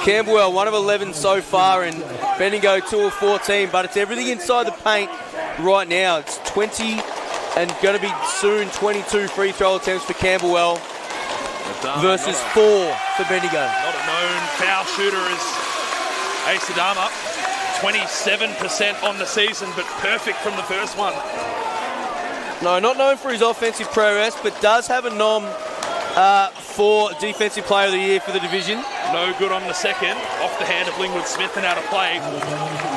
Camberwell 1 of 11 so far, and Bendigo 2 of 14, but it's everything inside the paint right now. It's 20 and going to be soon 22 free throw attempts for Camberwell versus 4 for Bendigo. Not a known foul shooter is Ace Adama. 27% on the season, but perfect from the first one. No, not known for his offensive prowess, but does have a nom for Defensive Player of the Year for the division. No good on the second, off the hand of Lingwood Smith and out of play.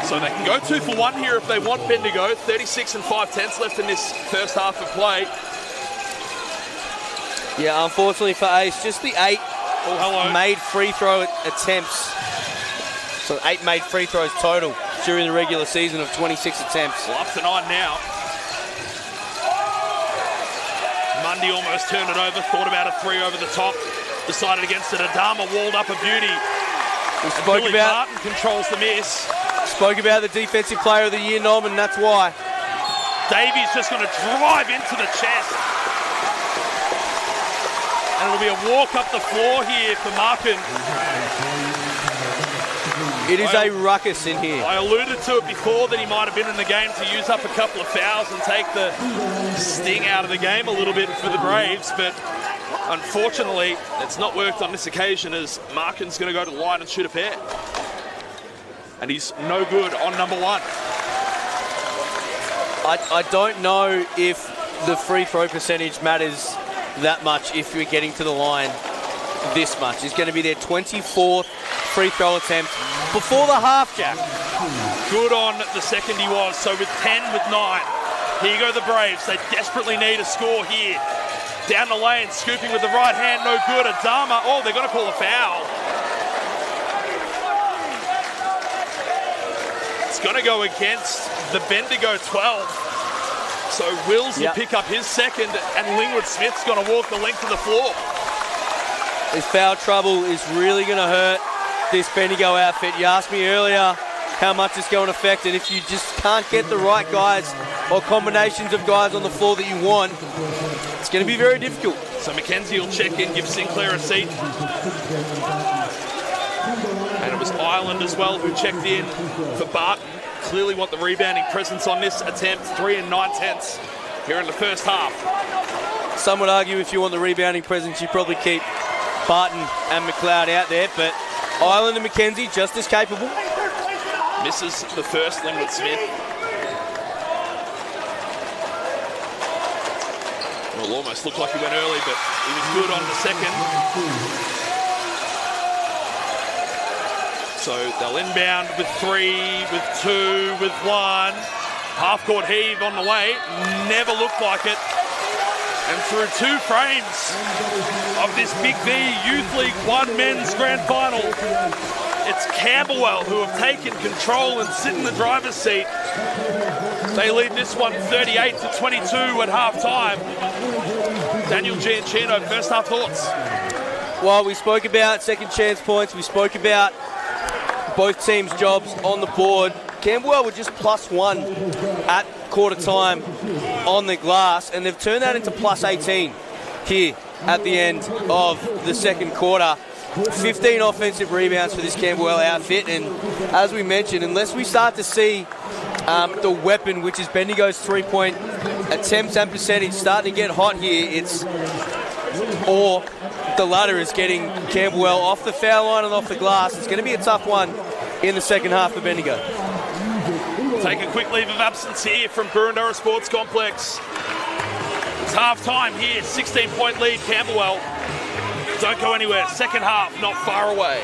So they can go 2 for 1 here if they want Bendigo. 36 and 5/10 left in this first half of play. Yeah, unfortunately for Ace, just the 8 made free throw attempts. So 8 made free throws total during the regular season of 26 attempts. Well, up to 9 now. Mundy almost turned it over, thought about a 3 over the top, decided against it. Adama walled up a beauty. We spoke Billy about Barton controls the miss. Spoke about the defensive player of the year nom, and that's why. Davies just going to drive into the chest. And it'll be a walk up the floor here for Markin. It is a ruckus in here. I alluded to it before that he might have been in the game to use up a couple of fouls and take the sting out of the game a little bit for the Braves, but unfortunately it's not worked on this occasion as Markin's going to go to the line and shoot a pair. And he's no good on number one. I don't know if the free throw percentage matters that much if you're getting to the line this much. It's going to be their 24th free throw attempt before the half, Jack. Good on the second he was. So with 10, with 9. Here go the Braves. They desperately need a score here. Down the lane, scooping with the right hand, no good. Adama, oh, they're going to call a foul. It's going to go against the Bendigo 12. So Wills will pick up his second, and Lingwood Smith's going to walk the length of the floor. This foul trouble is really going to hurt this Bendigo outfit. You asked me earlier how much it's going to affect, and if you just can't get the right guys or combinations of guys on the floor that you want, it's going to be very difficult. So Mackenzie will check in, give Sinclair a seat. And it was Ireland as well who checked in for Barton. Clearly want the rebounding presence on this attempt. 3 9/10 here in the first half. Some would argue if you want the rebounding presence, you probably keep Barton and McLeod out there, but Ireland and Mackenzie just as capable. Misses the first, Lingwood Smith. Well, almost looked like he went early, but he was good on the second. So they'll inbound with 3, with 2, with 1. Half-court heave on the way. Never looked like it. And through 2 frames of this Big V Youth League 1 Men's Grand Final, it's Camberwell who have taken control and sit in the driver's seat. They lead this one 38-22 at half-time. Daniel Giancino, first half thoughts? Well, we spoke about second chance points. We spoke about both teams' jobs on the board. Camberwell were just +1 at quarter time on the glass, and they've turned that into +18 here at the end of the second quarter. 15 offensive rebounds for this Camberwell outfit, and as we mentioned, unless we start to see the weapon, which is Bendigo's three-point attempts and percentage, starting to get hot here, or the latter is getting Camberwell off the foul line and off the glass. It's going to be a tough one in the second half for Bendigo. Take a quick leave of absence here from Burundara Sports Complex. It's half time here, 16-point lead Camberwell. Don't go anywhere, second half not far away.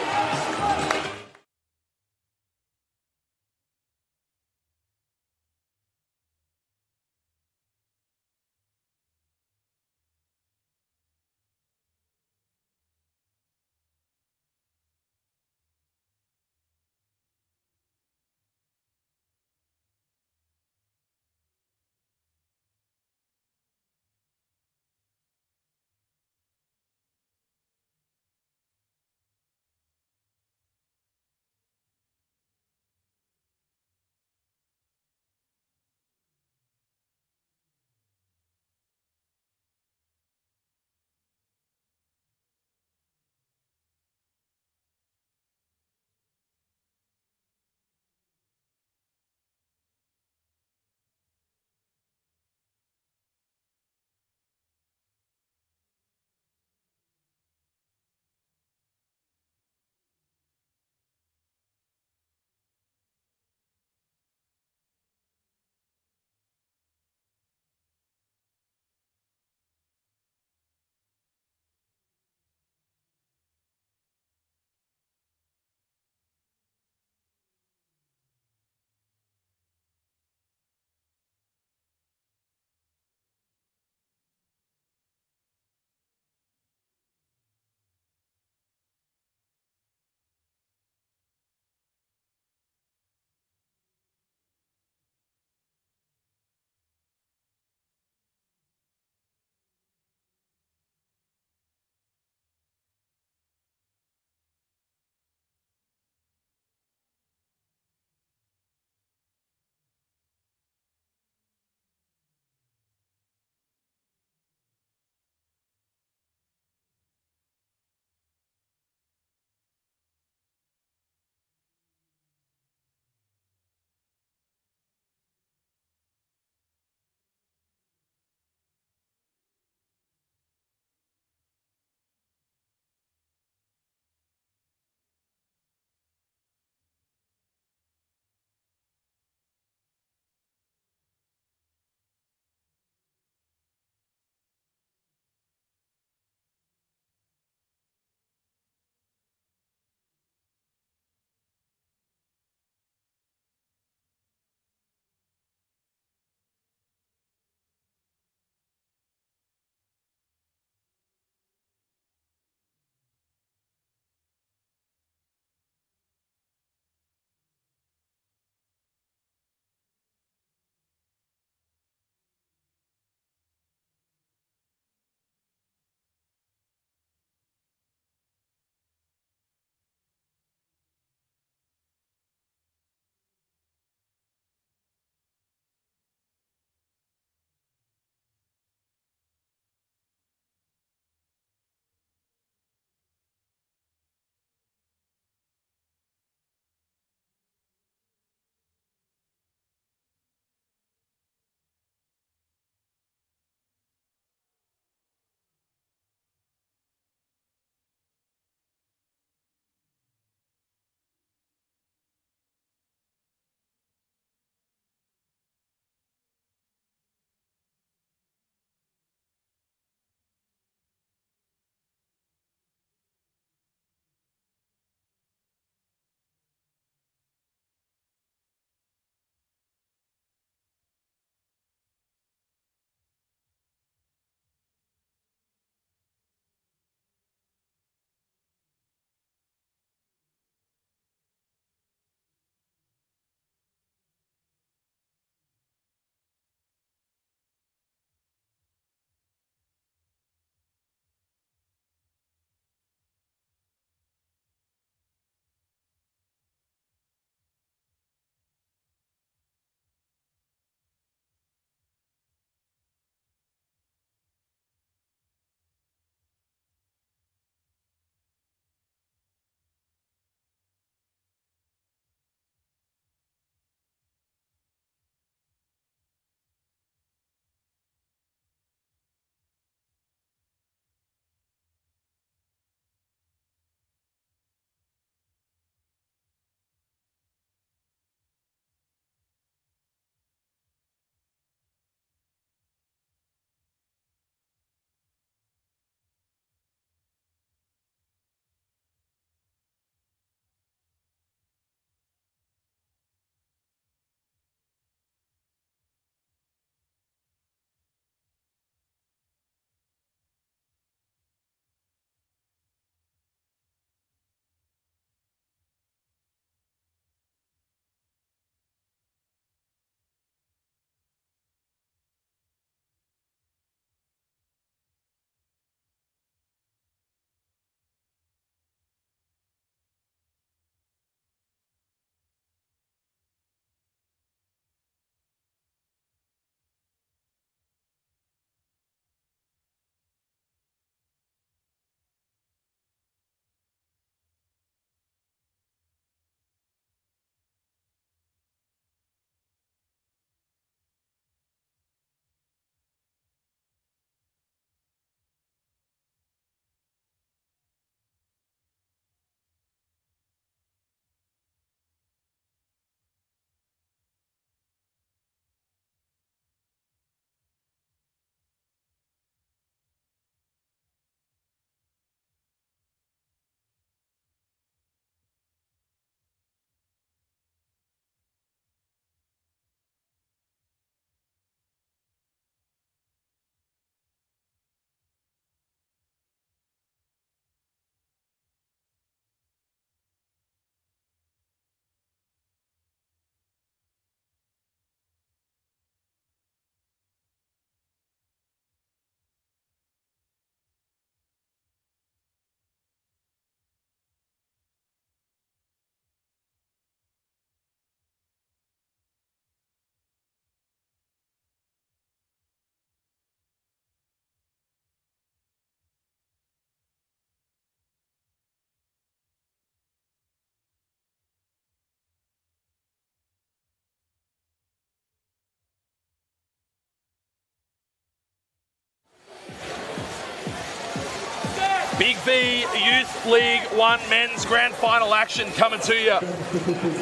Big V Youth League 1 Men's Grand Final action coming to you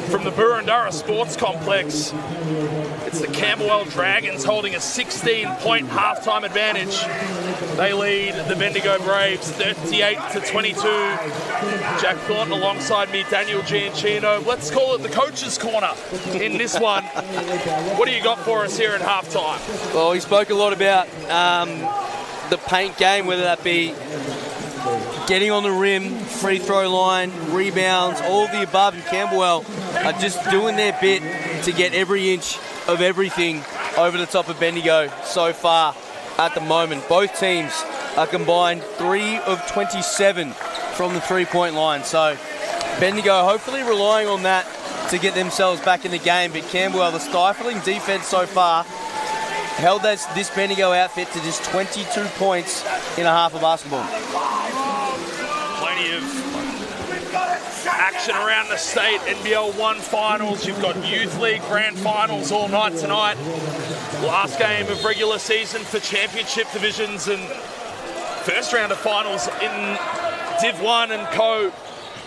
from the Burundara Sports Complex. It's the Camberwell Dragons holding a 16-point halftime advantage. They lead the Bendigo Braves 38-22. Jack Thornton alongside me, Daniel Giancino. Let's call it the coach's corner in this one. What do you got for us here at halftime? Well, we spoke a lot about the paint game, whether that be getting on the rim, free throw line, rebounds, all of the above. And Camberwell are just doing their bit to get every inch of everything over the top of Bendigo so far at the moment. Both teams are combined 3 of 27 from the three-point line. So Bendigo hopefully relying on that to get themselves back in the game. But Camberwell, the stifling defense so far, held this Bendigo outfit to just 22 points in a half of basketball. Plenty of action around the state. NBL1 finals. You've got Youth League Grand Finals all night tonight. Last game of regular season for championship divisions and first round of finals in Div 1 and Co.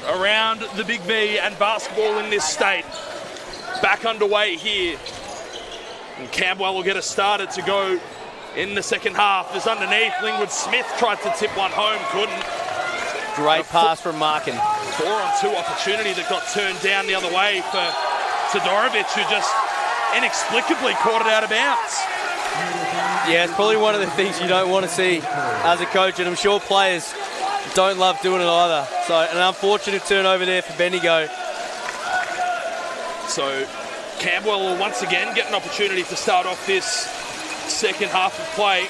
around the Big V and basketball in this state. Back underway here. And Camberwell will get us started to go in the second half. As underneath, Lingwood Smith tried to tip one home, couldn't. Great pass from Markin. 4-on-2 opportunity that got turned down the other way for Todorovic, who just inexplicably caught it out of bounds. Yeah, it's probably one of the things you don't want to see as a coach, and I'm sure players don't love doing it either. So an unfortunate turnover there for Bendigo. So Camberwell will once again get an opportunity to start off this second half of play.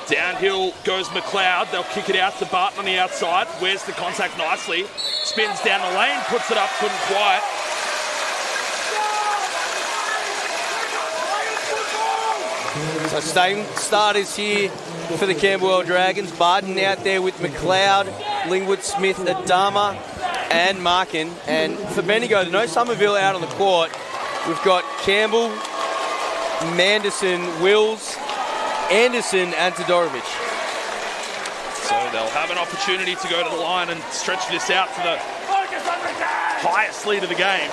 Downhill goes McLeod. They'll kick it out to Barton on the outside. Wears the contact nicely. Spins down the lane, puts it up, couldn't quite. So same starters here for the Camberwell Dragons. Barton out there with McLeod, Lingwood Smith, Adama and Markin. And for Bendigo, no Somerville out on the court. We've got Campbell, Manderson, Wills, Anderson and Todorovic. So they'll have an opportunity to go to the line and stretch this out to the highest lead of the game.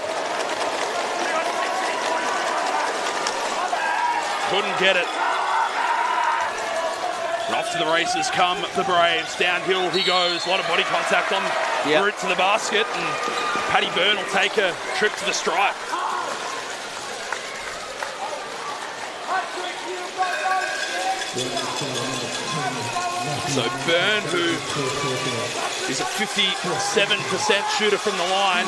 Couldn't get it. And off to the races come the Braves. Downhill he goes. A lot of body contact on route to the basket. And Paddy Byrne will take a trip to the stripe. So Byrne, who is a 57% shooter from the line,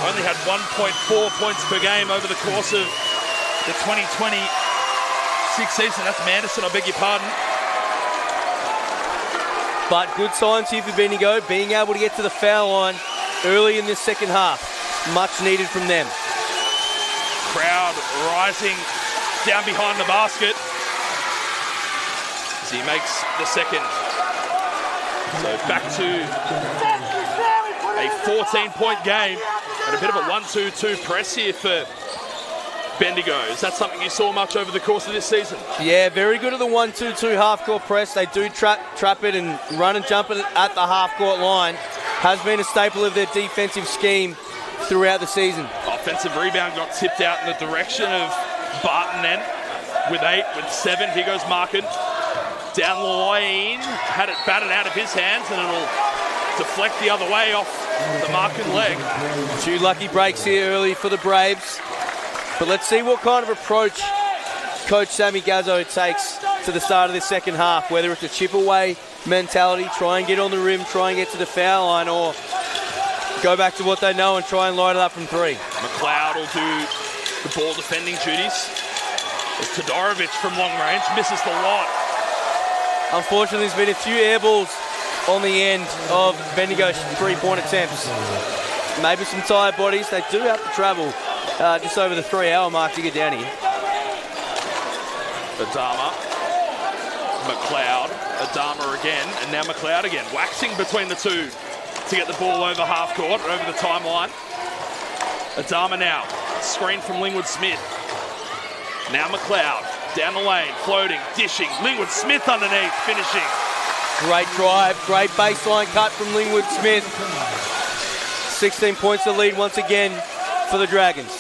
only had 1.4 points per game over the course of the 2026 season. That's Manderson, I beg your pardon. But good signs here for Bendigo, being able to get to the foul line early in this second half. Much needed from them. Crowd rising down behind the basket. He makes the second. So back to a 14-point game and a bit of a 1-2-2 press here for Bendigo. Is that something you saw much over the course of this season? Yeah, very good at the 1-2-2 half-court press. They do trap it and run and jump it at the half-court line. Has been a staple of their defensive scheme throughout the season. Offensive rebound got tipped out in the direction of Barton then with 8, with 7. Here goes Markin. Down the lane, had it batted out of his hands, and it'll deflect the other way off the Markin leg. 2 lucky breaks here early for the Braves. But let's see what kind of approach Coach Sammy Gazzo takes to the start of this second half, whether it's a chip away mentality, try and get on the rim, try and get to the foul line, or go back to what they know and try and light it up from 3. McLeod will do the ball defending duties. As Todorovic from long range misses the lot. Unfortunately, there's been a few air balls on the end of Bendigo's three-point attempts. Maybe some tired bodies. They do have to travel just over the 3-hour mark to get down here. Adama, McLeod, Adama again, and now McLeod again. Waxing between the two to get the ball over half court, over the timeline. Adama now, screen from Lingwood Smith. Now McLeod, Down the lane, floating, dishing. Lingwood Smith underneath, finishing. Great drive, great baseline cut from Lingwood Smith. 16 points to lead once again for the Dragons.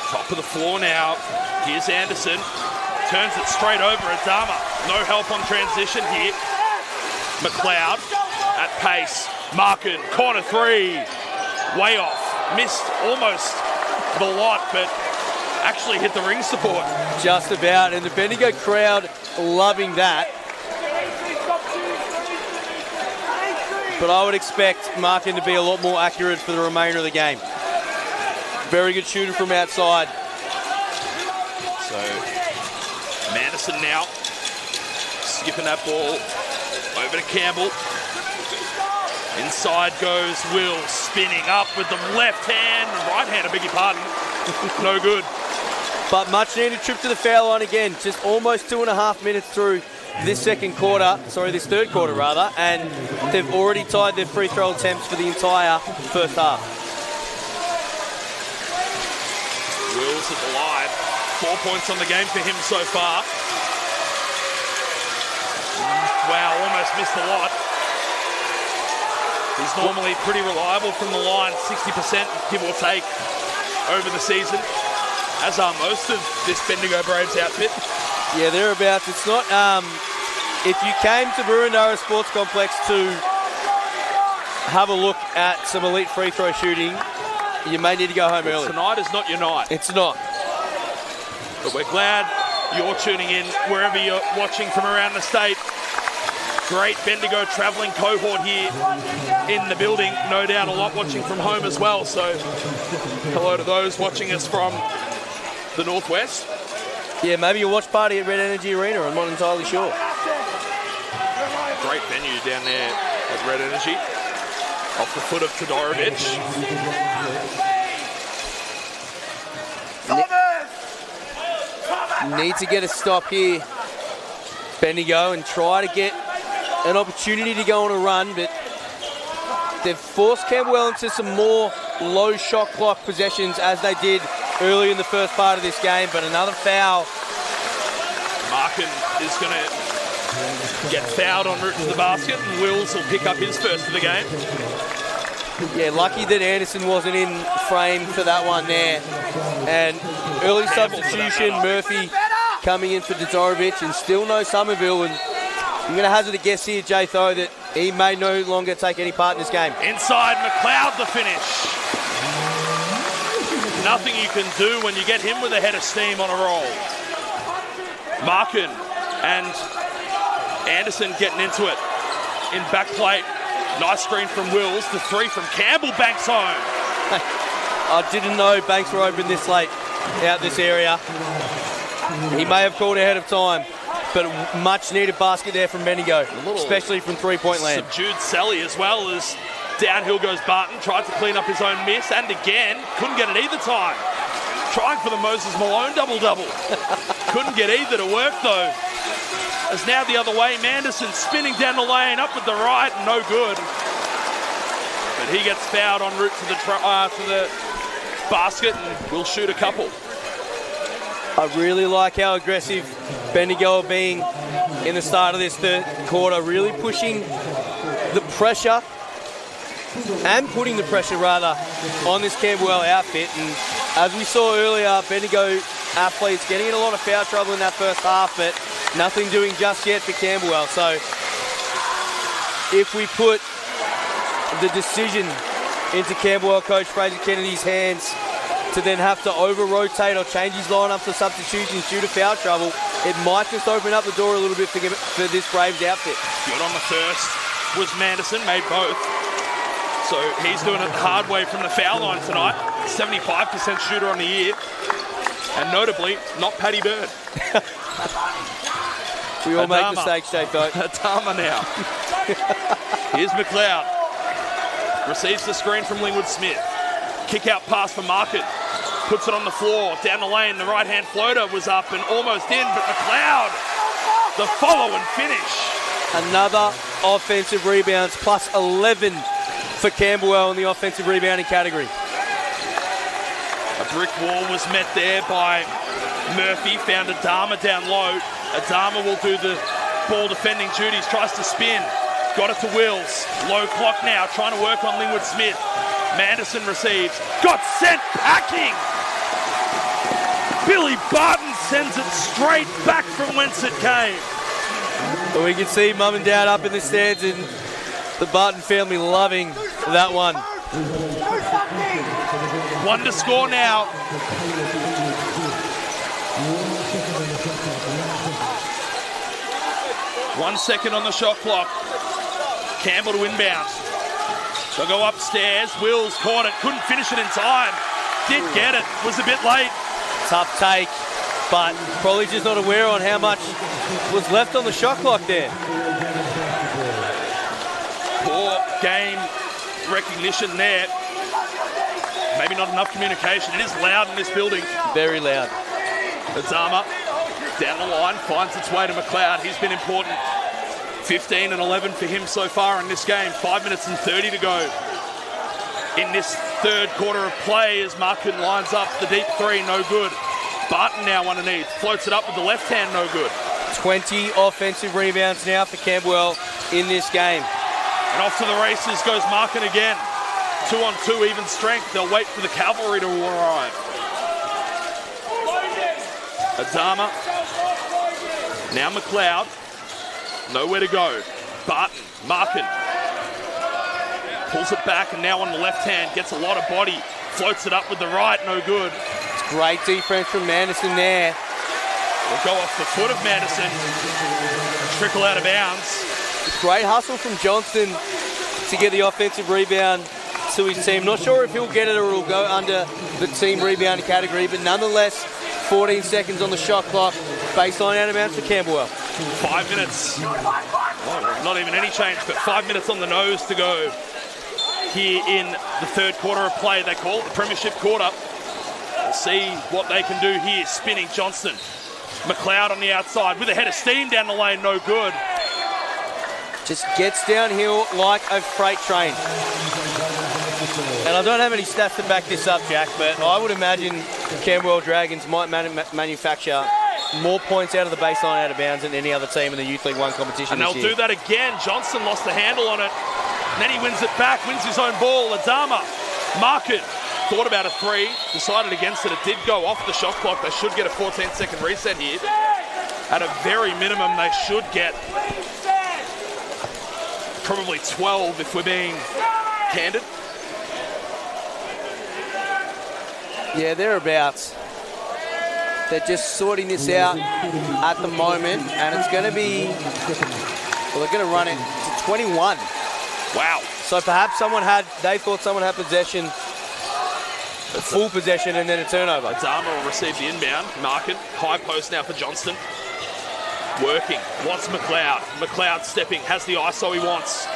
Top of the floor now. Here's Anderson. Turns it straight over Adama. No help on transition here. McLeod at pace. Markin, corner three. Way off. Missed almost the lot, but actually hit the ring support. Just about, and the Bendigo crowd loving that. But I would expect Markin to be a lot more accurate for the remainder of the game. Very good shooter from outside. So, Manderson now skipping that ball over to Campbell. Inside goes Will, spinning up with the left hand, right hand, I beg your pardon. No good. But much needed trip to the foul line again. Just almost 2.5 minutes through this third quarter rather, and they've already tied their free throw attempts for the entire first half. Will's at the line. 4 points on the game for him so far. Wow, almost missed a lot. He's normally pretty reliable from the line, 60% give or take over the season, as are most of this Bendigo Braves outfit. Yeah, thereabouts. It's not... if you came to Burundara Sports Complex to have a look at some elite free throw shooting, you may need to go home early. Tonight is not your night. It's not. But we're glad you're tuning in wherever you're watching from around the state. Great Bendigo travelling cohort here in the building. No doubt a lot watching from home as well. So hello to those watching us from the northwest. Yeah, maybe a watch party at Red Energy Arena. I'm not entirely sure. Great venue down there at Red Energy. Off the foot of Todorovic. Need to get a stop here, Bendigo, and try to get an opportunity to go on a run, but they've forced Camberwell into some more low shot clock possessions as they did early in the first part of this game, but another foul. Markin is going to get fouled en route to the basket, and Wills will pick up his first of the game. Yeah, lucky that Anderson wasn't in frame for that one there. And early substitution, Murphy coming in for Todorovic, and still no Somerville. And I'm going to hazard a guess here, Jay, though, that he may no longer take any part in this game. Inside, McLeod the finish. Nothing you can do when you get him with a head of steam on a roll. Markin and Anderson getting into it in back plate. Nice screen from Wills. The three from Campbell. Banks home. I didn't know Banks were open this late out this area. He may have called ahead of time, but a much needed basket there from Bendigo, especially from three-point land. Subdued Sally as well as downhill goes Barton. Tried to clean up his own miss, and again, couldn't get it either time. Trying for the Moses Malone double-double. Couldn't get either to work, though. As now the other way, Manderson spinning down the lane, up with the right, no good. But he gets fouled en route to the basket and will shoot a couple. I really like how aggressive Bendigo are being in the start of this third quarter, really pushing the pressure and putting the pressure, rather, on this Camberwell outfit. And as we saw earlier, Bendigo athletes getting in a lot of foul trouble in that first half, but nothing doing just yet for Camberwell. So if we put the decision into Camberwell coach Fraser Kennedy's hands to then have to over-rotate or change his lineup for substitutions due to foul trouble, it might just open up the door a little bit for this Braves outfit. Good on the first was Manderson, made both. So he's doing it the hard way from the foul line tonight. 75% shooter on the year. And notably, not Paddy Bird. We all make mistakes, Jake, though. Adama now. Here's McLeod. Receives the screen from Lingwood Smith. Kick out pass for Market. Puts it on the floor. Down the lane, the right-hand floater was up and almost in, but McLeod, the follow and finish. Another offensive rebounds, plus 11 for Camberwell in the offensive rebounding category. A brick wall was met there by Murphy, found Adama down low. Adama will do the ball defending duties, tries to spin. Got it to Wills. Low clock now, trying to work on Lingwood Smith. Manderson receives. Got sent packing! Billy Barton sends it straight back from whence it came. Well, we can see Mum and Dad up in the stands and the Barton family loving that one. One to score now. One second on the shot clock. Campbell to inbound. They'll go upstairs. Wills caught it. Couldn't finish it in time. Did get it. Was a bit late. Tough take, but probably just not aware on how much was left on the shot clock there. Poor game recognition there. Maybe not enough communication. It is loud in this building. Very loud. Adama down the line, finds its way to McLeod. He's been important. 15 and 11 for him so far in this game. 5 minutes and 30 to go in this third quarter of play as Markin lines up the deep three, no good. Barton now underneath, floats it up with the left hand, no good. 20 offensive rebounds now for Camberwell in this game. And off to the races goes Markin again. 2-on-2, even strength. They'll wait for the cavalry to arrive. Adama. Now McLeod. Nowhere to go. Barton, Markin. Pulls it back and now on the left hand, gets a lot of body. Floats it up with the right, no good. It's great defense from Manderson there. Will go off the foot of Manderson. Trickle out of bounds. Great hustle from Johnston to get the offensive rebound to his team. Not sure if he'll get it or it'll go under the team rebound category, but nonetheless, 14 seconds on the shot clock. Baseline out of bounds for Camberwell. 5 minutes. Oh, not even any change, but 5 minutes on the nose to go here in the third quarter of play. They call it the Premiership quarter. We'll see what they can do here. Spinning Johnston. McLeod on the outside with a head of steam down the lane, no good. Just gets downhill like a freight train. And I don't have any stats to back this up, Jack, but I would imagine Camberwell Dragons might manufacture more points out of the baseline out of bounds than any other team in the Youth League One competition. And they'll do that again. Johnston lost the handle on it. And then he wins it back, wins his own ball. Adama, Market, thought about a three, decided against it. It did go off the shot clock. They should get a 14-second reset here. At a very minimum, they should get probably 12 if we're being candid. Yeah, thereabouts. They're just sorting this out at the moment, and it's going to be, well, they're going to run it to 21. Wow. So perhaps they thought someone had possession, full possession, and then a turnover. Adama will receive the inbound. Markin, high post now for Johnston. Working, wants McLeod. McLeod stepping, has the ISO he wants.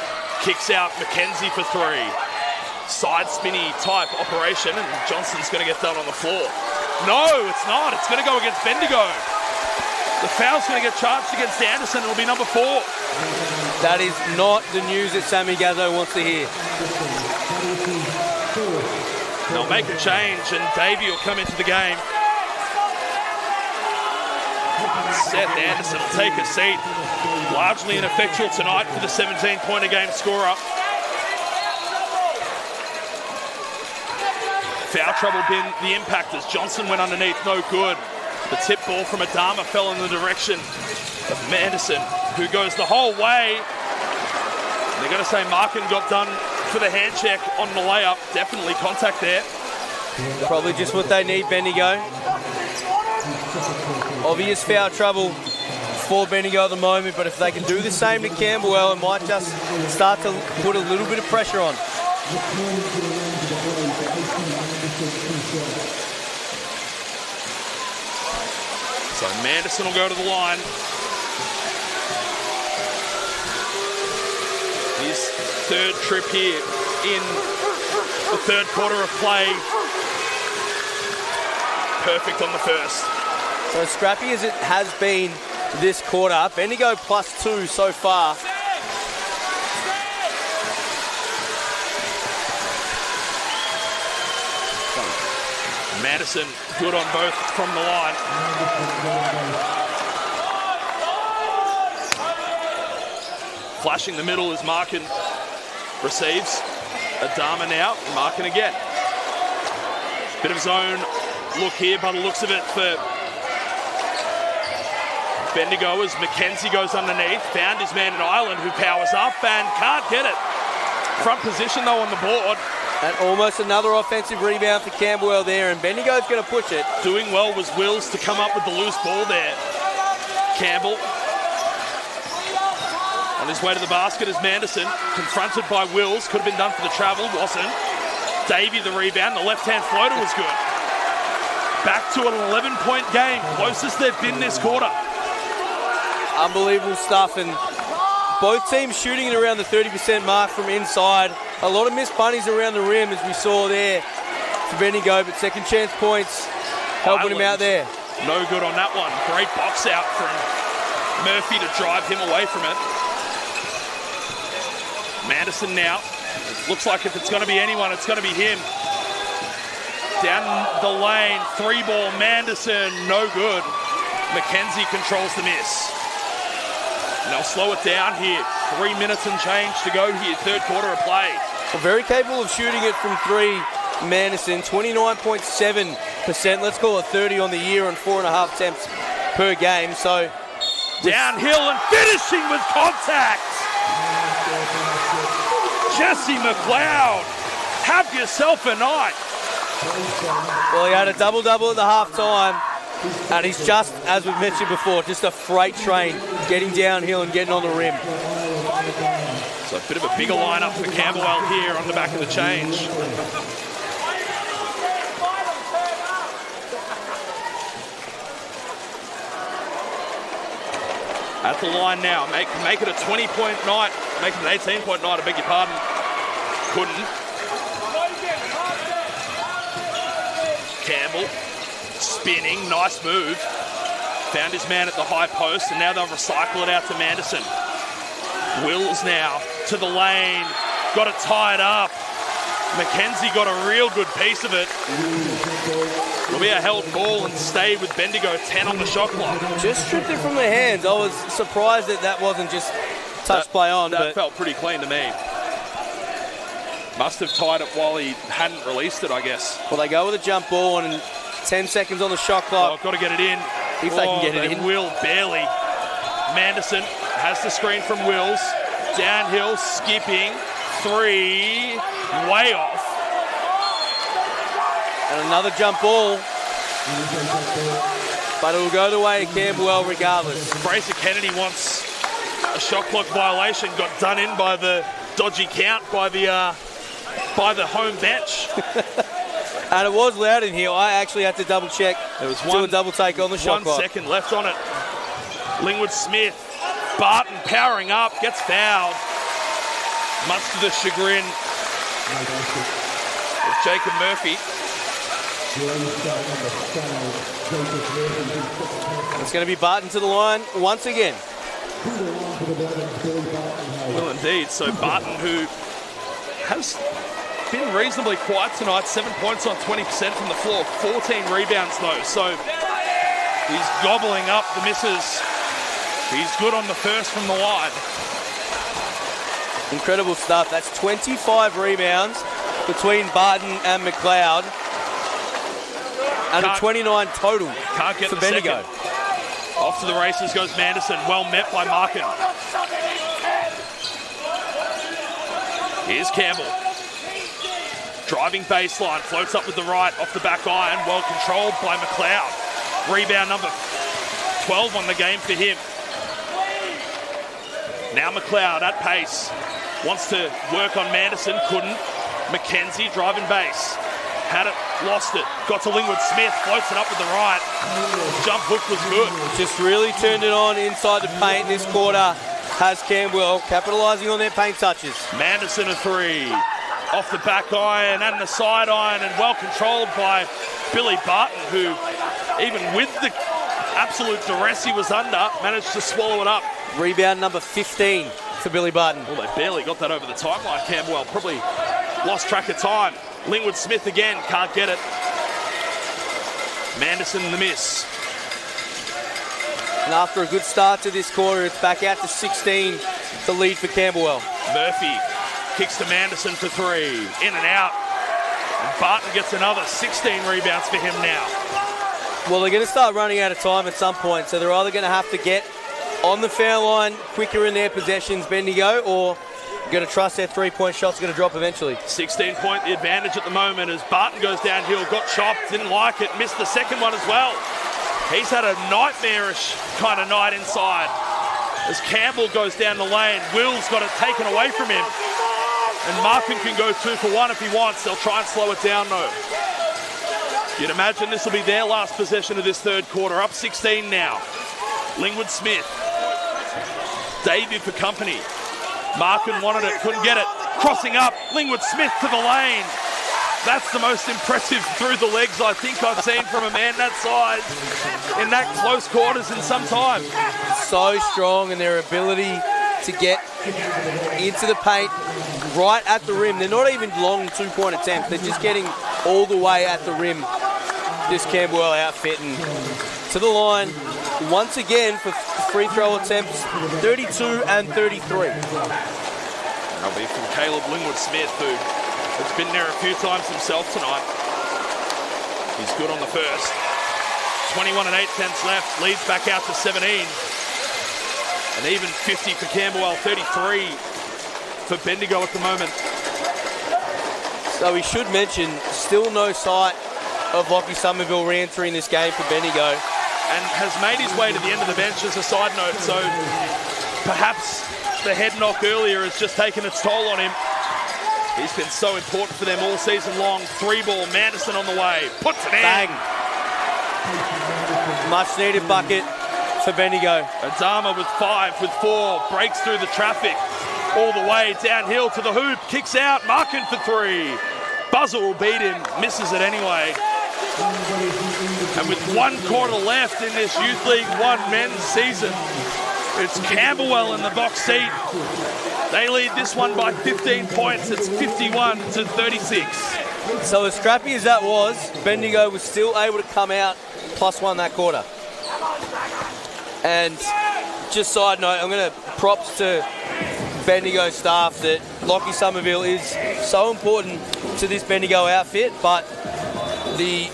Kicks out McKenzie for three. Side spinny type operation, and Johnston's going to get done on the floor. No, it's not. It's going to go against Bendigo. The foul's going to get charged against Anderson. It'll be number 4. That is not the news that Sammy Gazzo wants to hear. They'll make a change, and Davey will come into the game. Seth Anderson will take a seat. Largely ineffectual tonight for the 17-point-a-game scorer. Foul trouble been the impact as Johnson went underneath, no good. The tip ball from Adama fell in the direction of Manderson, who goes the whole way. They're going to say Markin got done for the hand check on the layup. Definitely contact there. Probably just what they need, Bendigo. Obvious foul trouble for Bendigo at the moment, but if they can do the same to Camberwell, it might just start to put a little bit of pressure on. So Manderson will go to the line. His third trip here in the third quarter of play. Perfect on the first. So as scrappy as it has been this quarter, Bendigo +2 so far. Madison, good on both from the line. Flashing the middle as Markin receives. Adama now, Markin again. Bit of zone look here by the looks of it for Bendigo as Mackenzie goes underneath. Found his man in Ireland who powers up and can't get it. Front position though on the board. And almost another offensive rebound for Camberwell there, and Bendigo's going to push it. Doing well was Wills to come up with the loose ball there. Campbell on his way to the basket is Manderson, confronted by Wills. Could have been done for the travel, wasn't. Davey the rebound, the left-hand floater was good. Back to an 11-point game, closest they've been this quarter. Unbelievable stuff, and both teams shooting it around the 30% mark from inside. A lot of missed bunnies around the rim, as we saw there for Bendigo, but second chance points helping him out there. No good on that one. Great box out from Murphy to drive him away from it. Manderson now. Looks like if it's going to be anyone, it's going to be him. Down the lane, 3-ball, Manderson, no good. Mackenzie controls the miss. And they'll slow it down here. 3 minutes and change to go here, third quarter of play. Well, very capable of shooting it from three, Manderson, 29.7%. Let's call it 30 on the year and 4.5 attempts per game. So downhill and finishing with contact. Jesse McLeod, have yourself a night. Well, he had a double-double at the half-time, and he's just, as we've mentioned before, just a freight train getting downhill and getting on the rim. So a bit of a bigger lineup for Camberwell here on the back of the change. At the line now, make it a 20-point night, make it an 18-point night, I beg your pardon. Couldn't. Campbell spinning, nice move. Found his man at the high post, and now they'll recycle it out to Manderson. Wills now to the lane, got it tied up. Mackenzie got a real good piece of it. It'll be a held ball and stay with Bendigo, 10 on the shot clock. Just stripped it from their hands. I was surprised that wasn't just touch play on. That but felt pretty clean to me. Must have tied it while he hadn't released it, I guess. Well, they go with a jump ball and 10 seconds on the shot clock. Got to get it in. If they can get it in. Will barely. Manderson has the screen from Wills. Downhill, skipping. 3, way off. And another jump ball. But it will go the way of Camberwell regardless. Fraser Kennedy wants a shot clock violation. Got done in by the dodgy count by the home bench. And it was loud in here. I actually had to double check. There was do a double take on the shot clock. 1 second left on it. Lingwood Smith. Barton powering up. Gets fouled. Much to the chagrin of Jacob Murphy. It's going to be Barton to the line once again. Well, indeed. So Barton, who has been reasonably quiet tonight, 7 points on 20% from the floor, 14 rebounds though. So he's gobbling up the misses. He's good on the first from the line. Incredible stuff. That's 25 rebounds between Barton and McLeod. And a 29 total can't get for the Bendigo. Second. Off to the races goes Manderson. Well met by Markin. Here's Campbell. Driving baseline. Floats up with the right. Off the back iron. Well controlled by McLeod. Rebound number 12 on the game for him. Now McLeod at pace. Wants to work on Manderson. Couldn't. Mackenzie driving base. Had it, lost it. Got to Lingwood Smith. Floats it up with the right. Jump hook was good. Just really turned it on inside the paint this quarter. Has Camberwell capitalising on their paint touches. Manderson a 3. Off the back iron and the side iron, and well controlled by Billy Barton, who even with the absolute duress he was under, managed to swallow it up. Rebound number 15 for Billy Barton. Well, they barely got that over the timeline. Camberwell probably lost track of time. Lingwood Smith again, can't get it. Manderson the miss. And after a good start to this quarter, it's back out to 16 to lead for Camberwell. Murphy kicks to Manderson for 3. In and out. And Barton gets another 16 rebounds for him now. Well, they're going to start running out of time at some point, so they're either going to have to get on the foul line quicker in their possessions, Bendigo, or going to trust their three-point shot's going to drop eventually. 16-point the advantage at the moment as Barton goes downhill, got chopped, didn't like it, missed the second one as well. He's had a nightmarish kind of night inside. As Campbell goes down the lane, Will's got it taken away from him. And Markin can go 2 for 1 if he wants. They'll try and slow it down though. You'd imagine this will be their last possession of this third quarter. Up 16 now. Lingwood Smith. David for company. Markin wanted it, couldn't get it. Crossing up, Lingwood Smith to the lane. That's the most impressive through the legs I think I've seen from a man that size in that close quarters in some time. So strong in their ability to get into the paint right at the rim. They're not even long two-point attempts. They're just getting all the way at the rim. This Camberwell outfit, and to the line once again for free throw attempts, 32 and 33. That'll be from Caleb Lingwood Smith, who has been there a few times himself tonight. He's good on the first. 21 and 8 tenths left, leads back out to 17. And even 50 for Camberwell, 33 for Bendigo at the moment. So we should mention, still no sight of Lockie Somerville re-entering this game for Bendigo. And has made his way to the end of the bench as a side note, so perhaps the head knock earlier has just taken its toll on him. He's been so important for them all season long. 3-ball, Manderson on the way, puts it in. Bang. Much needed bucket for Bendigo. Adama with 5, with 4, breaks through the traffic. All the way downhill to the hoop, kicks out, Markin for 3. Buzzer will beat him, misses it anyway. And with 1 quarter left in this Youth League 1 men's season, it's Camberwell in the box seat. They lead this one by 15 points. It's 51 to 36. So as scrappy as that was, Bendigo was still able to come out +1 that quarter. And just side note, I'm going to props to Bendigo staff that Lockie Somerville is so important to this Bendigo outfit, but the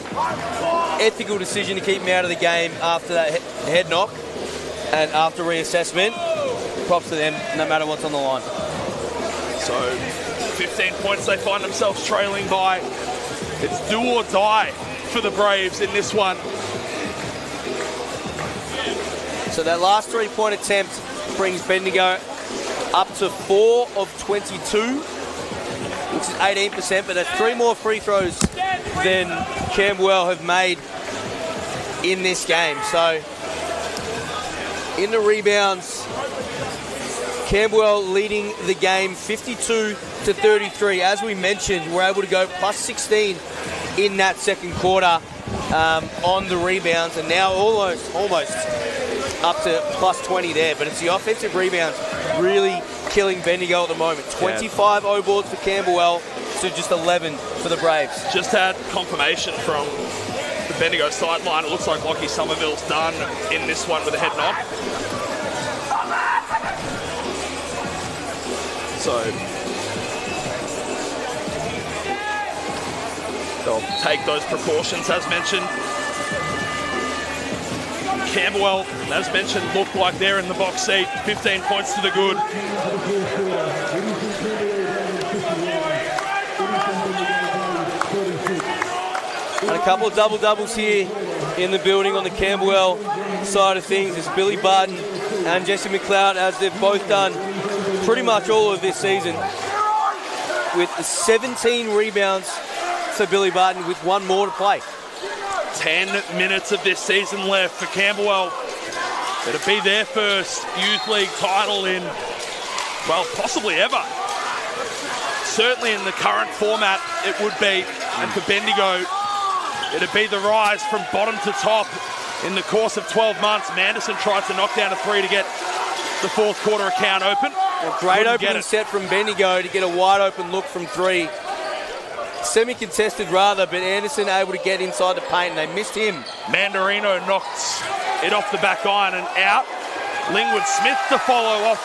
ethical decision to keep him out of the game after that head knock and after reassessment, props to them no matter what's on the line. So 15 points they find themselves trailing by. It's do or die for the Braves in this one. So that last 3-point attempt brings Bendigo up to 4 of 22, which is 18%, but that's 3 more free throws than Camberwell have made in this game. So in the rebounds, Camberwell leading the game 52 to 33. As we mentioned, we're able to go +16 in that second quarter on the rebounds, and now almost up to +20 there. But it's the offensive rebounds really killing Bendigo at the moment. 25 O-boards for Camberwell to just 11 for the Braves. Just had confirmation from the Bendigo sideline. It looks like Lockie Somerville's done in this one with a head knock. So they'll take those precautions as mentioned. Camberwell, as mentioned, look like they're in the box seat. 15 points to the good. And a couple of double-doubles here in the building on the Camberwell side of things. It's Billy Barton and Jesse McLeod, as they've both done pretty much all of this season, with 17 rebounds for Billy Barton with 1 more to play. 10 minutes of this season left for Camberwell. It'll be their first Youth League title in, well, possibly ever. Certainly in the current format, it would be. And for Bendigo, it'd be the rise from bottom to top in the course of 12 months. Manderson tried to knock down a 3 to get the fourth quarter account open. A great opening set from Bendigo to get a wide open look from 3. semi-contested rather, but Anderson able to get inside the paint, and they missed him. Mandarino knocks it off the back iron and out. Lingwood Smith to follow off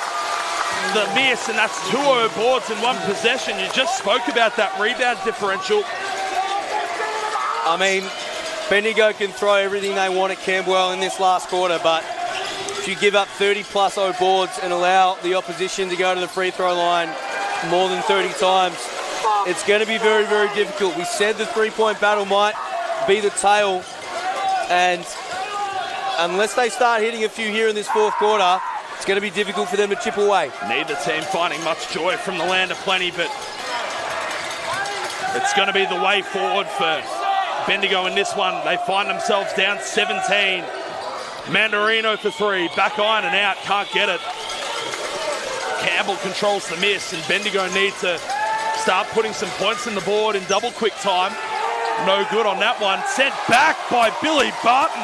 the miss, and that's 2-0 boards in one possession. You just spoke about that rebound differential. I mean, Bendigo can throw everything they want at Camberwell in this last quarter, but if you give up 30-plus 0 boards and allow the opposition to go to the free throw line more than 30 times, it's going to be very, very difficult. We said the three-point battle might be the tail, and unless they start hitting a few here in this fourth quarter, it's going to be difficult for them to chip away. Neither team finding much joy from the land of plenty, but it's going to be the way forward for Bendigo in this one. They find themselves down 17. Mandarino for 3, back iron and out, can't get it. Campbell controls the miss, and Bendigo need to start putting some points in the board in double quick time. No good on that one. Sent back by Billy Barton.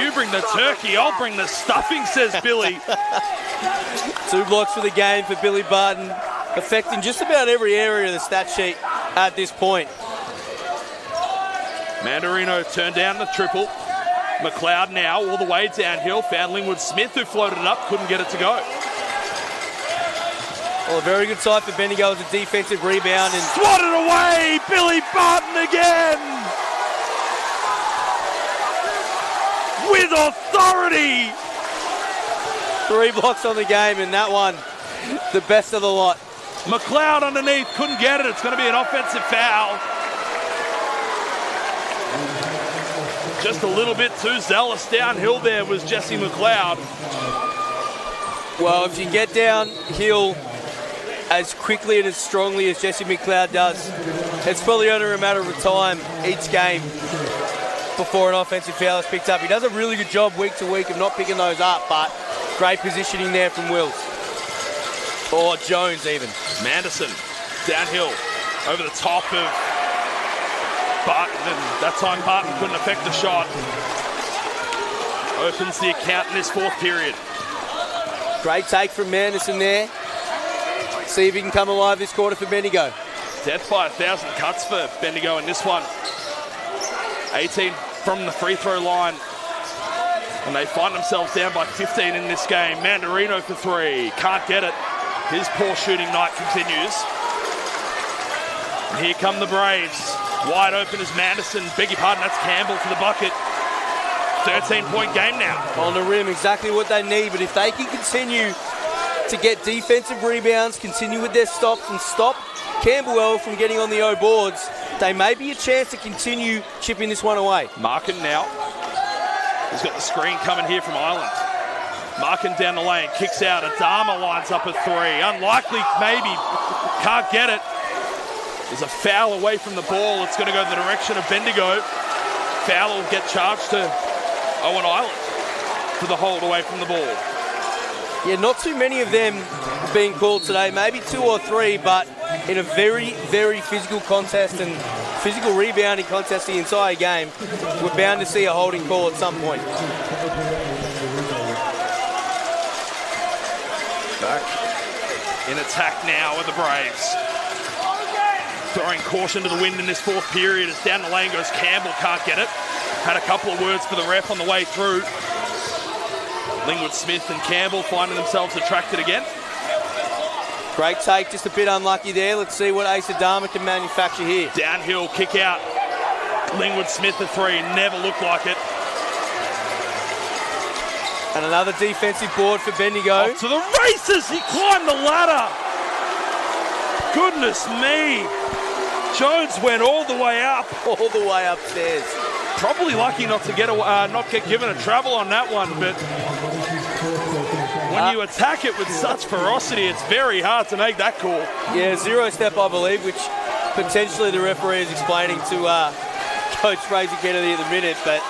You bring the turkey, I'll bring the stuffing, says Billy. 2 blocks for the game for Billy Barton, affecting just about every area of the stat sheet at this point. Mandarino turned down the triple. McLeod now all the way downhill, found Lingwood Smith, who floated it up, couldn't get it to go. Well, a very good side for Bendigo as a defensive rebound. And swatted away, Billy Barton again! With authority! 3 blocks on the game, and that one, the best of the lot. McLeod underneath, couldn't get it. It's going to be an offensive foul. Just a little bit too zealous downhill there was Jesse McLeod. Well, if you get downhill as quickly and as strongly as Jesse McLeod does, it's probably only a matter of time each game before an offensive foul is picked up. He does a really good job week to week of not picking those up, but great positioning there from Wills. Or Jones even. Manderson downhill over the top of Barton, and that time Barton couldn't affect the shot. Opens the account in this fourth period. Great take from Manderson there. See if he can come alive this quarter for Bendigo. Death by 1,000 cuts for Bendigo in this one. 18 from the free throw line. And they find themselves down by 15 in this game. Mandarino for 3. Can't get it. His poor shooting night continues. And here come the Braves. Wide open is Manderson. Beg your pardon, that's Campbell for the bucket. 13-point game now. On the rim, exactly what they need. But if they can continue to get defensive rebounds, continue with their stops, and stop Camberwell from getting on the O boards, they may be a chance to continue chipping this one away. Markin now. He's got the screen coming here from Ireland. Markin down the lane, kicks out. Adama lines up a 3. Unlikely, maybe. Can't get it. There's a foul away from the ball. It's going to go in the direction of Bendigo. Foul will get charged to Owen Island for the hold away from the ball. Yeah, not too many of them being called today. Maybe 2 or 3, but in a very, very physical contest and physical rebounding contest the entire game, we're bound to see a holding call at some point. Back in attack now with the Braves. Throwing caution to the wind in this fourth period as down the lane goes Campbell, can't get it. Had a couple of words for the ref on the way through. Lingwood Smith and Campbell finding themselves attracted again. Great take, just a bit unlucky there. Let's see what Ace Adama can manufacture here. Downhill kick out. Lingwood Smith a 3, never looked like it. And another defensive board for Bendigo. Off to the races, he climbed the ladder. Goodness me. Jones went all the way up. All the way upstairs. Probably lucky not to get given a travel on that one, but when you attack it with such ferocity, it's very hard to make that call. Yeah, 0 step, I believe, which potentially the referee is explaining to Coach Fraser Kennedy at the minute, but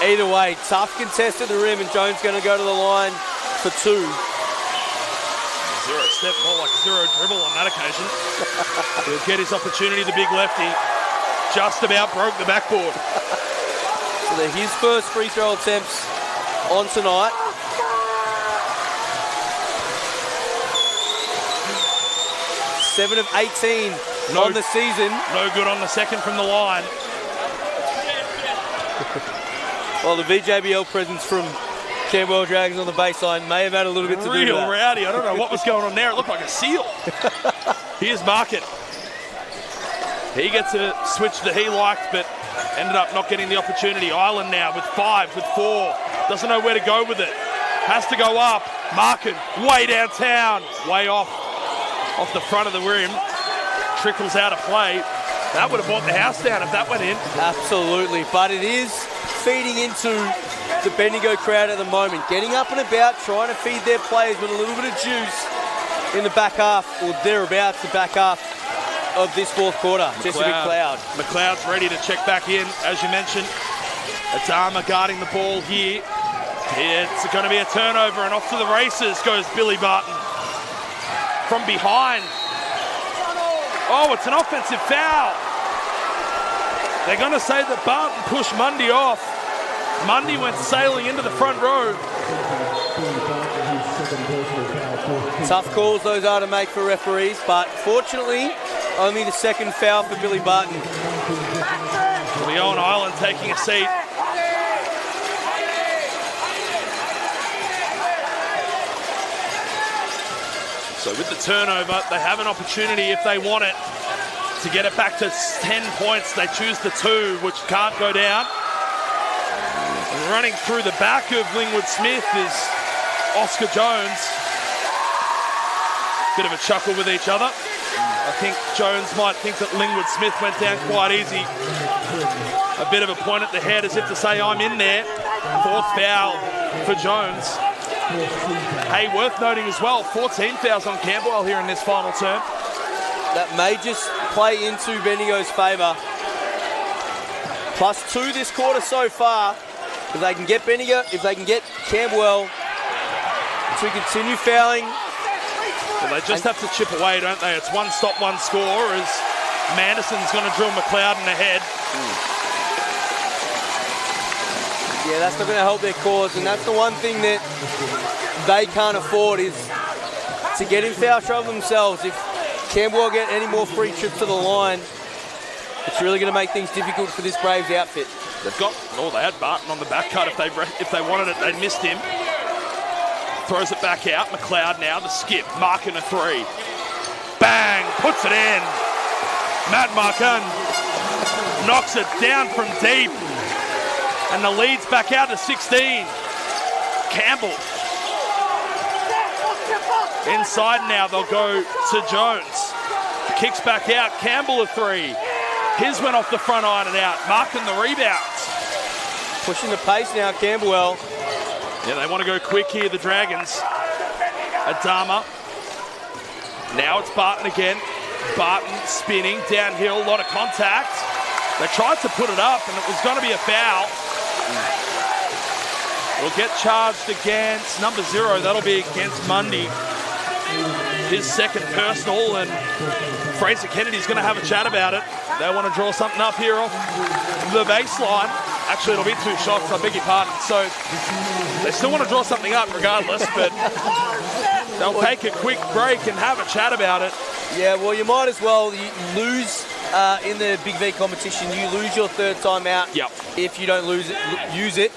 either way, tough contest at the rim, and Jones going to go to the line for 2. 0 step, more like 0 dribble on that occasion. He'll get his opportunity, the big lefty. Just about broke the backboard. So they're his first free throw attempts on tonight. 7 of 18 on the season. No good on the second from the line. Well, the VJBL presence from Camberwell Dragons on the baseline may have had a little bit to do with Real that. rowdy. I don't know what was going on there. It looked like a seal. Here's Market. He gets a switch that he liked, but ended up not getting the opportunity. Island now with 5, with 4. Doesn't know where to go with it. Has to go up. Market way downtown. Way off the front of the rim. Trickles out of play. That would have brought the house down if that went in. Absolutely, but it is feeding into the Bendigo crowd at the moment. Getting up and about, trying to feed their players with a little bit of juice in the back half, or thereabouts the back half of this fourth quarter. Jesse McLeod. McLeod's ready to check back in, as you mentioned. Adama guarding the ball here. It's going to be a turnover, and off to the races goes Billy Barton. From behind. Oh, it's an offensive foul. They're going to say that Barton pushed Mundy off. Mundy went sailing into the front row. Tough calls those are to make for referees, but fortunately, only the second foul for Billy Barton. Leon Island taking a seat. So with the turnover, they have an opportunity if they want it to get it back to 10 points. They choose the 2, which can't go down. And running through the back of Lingwood Smith is Oscar Jones. Bit of a chuckle with each other. I think Jones might think that Lingwood Smith went down quite easy. A bit of a point at the head as if to say, I'm in there. 4th foul for Jones. Hey, worth noting as well, 14 fouls on Camberwell here in this final term. That may just play into Bendigo's favour. +2 this quarter so far. If they can get Bendigo, if they can get Camberwell to continue fouling. Well, they just have to chip away, don't they? It's one stop, one score, as Manderson's going to drill McLeod in the head. Yeah, that's not going to help their cause, and that's the one thing that they can't afford is to get in foul trouble themselves. If Camberwell get any more free trips to the line, it's really going to make things difficult for this Braves outfit. They've got, they had Barton on the back cut. If they wanted it, they missed him. Throws it back out. McLeod now, the skip, marking a 3. Bang, puts it in. Matt Markin knocks it down from deep. And the lead's back out to 16. Campbell. Inside now, they'll go to Jones. Kicks back out, Campbell a 3. His went off the front iron and out, marking the rebounds. Pushing the pace now, Camberwell. Yeah, they want to go quick here, the Dragons. Adama. Now it's Barton again. Barton spinning downhill, a lot of contact. They tried to put it up and it was going to be a foul. Will get charged against number 0. That'll be against Mundy. His second personal, and Fraser Kennedy's going to have a chat about it. They want to draw something up here off the baseline. Actually, it'll be 2 shots, I beg your pardon. So they still want to draw something up regardless, but they'll take a quick break and have a chat about it. Yeah, well, you might as well. You lose in the Big V competition. You lose your 3rd time out if you don't use it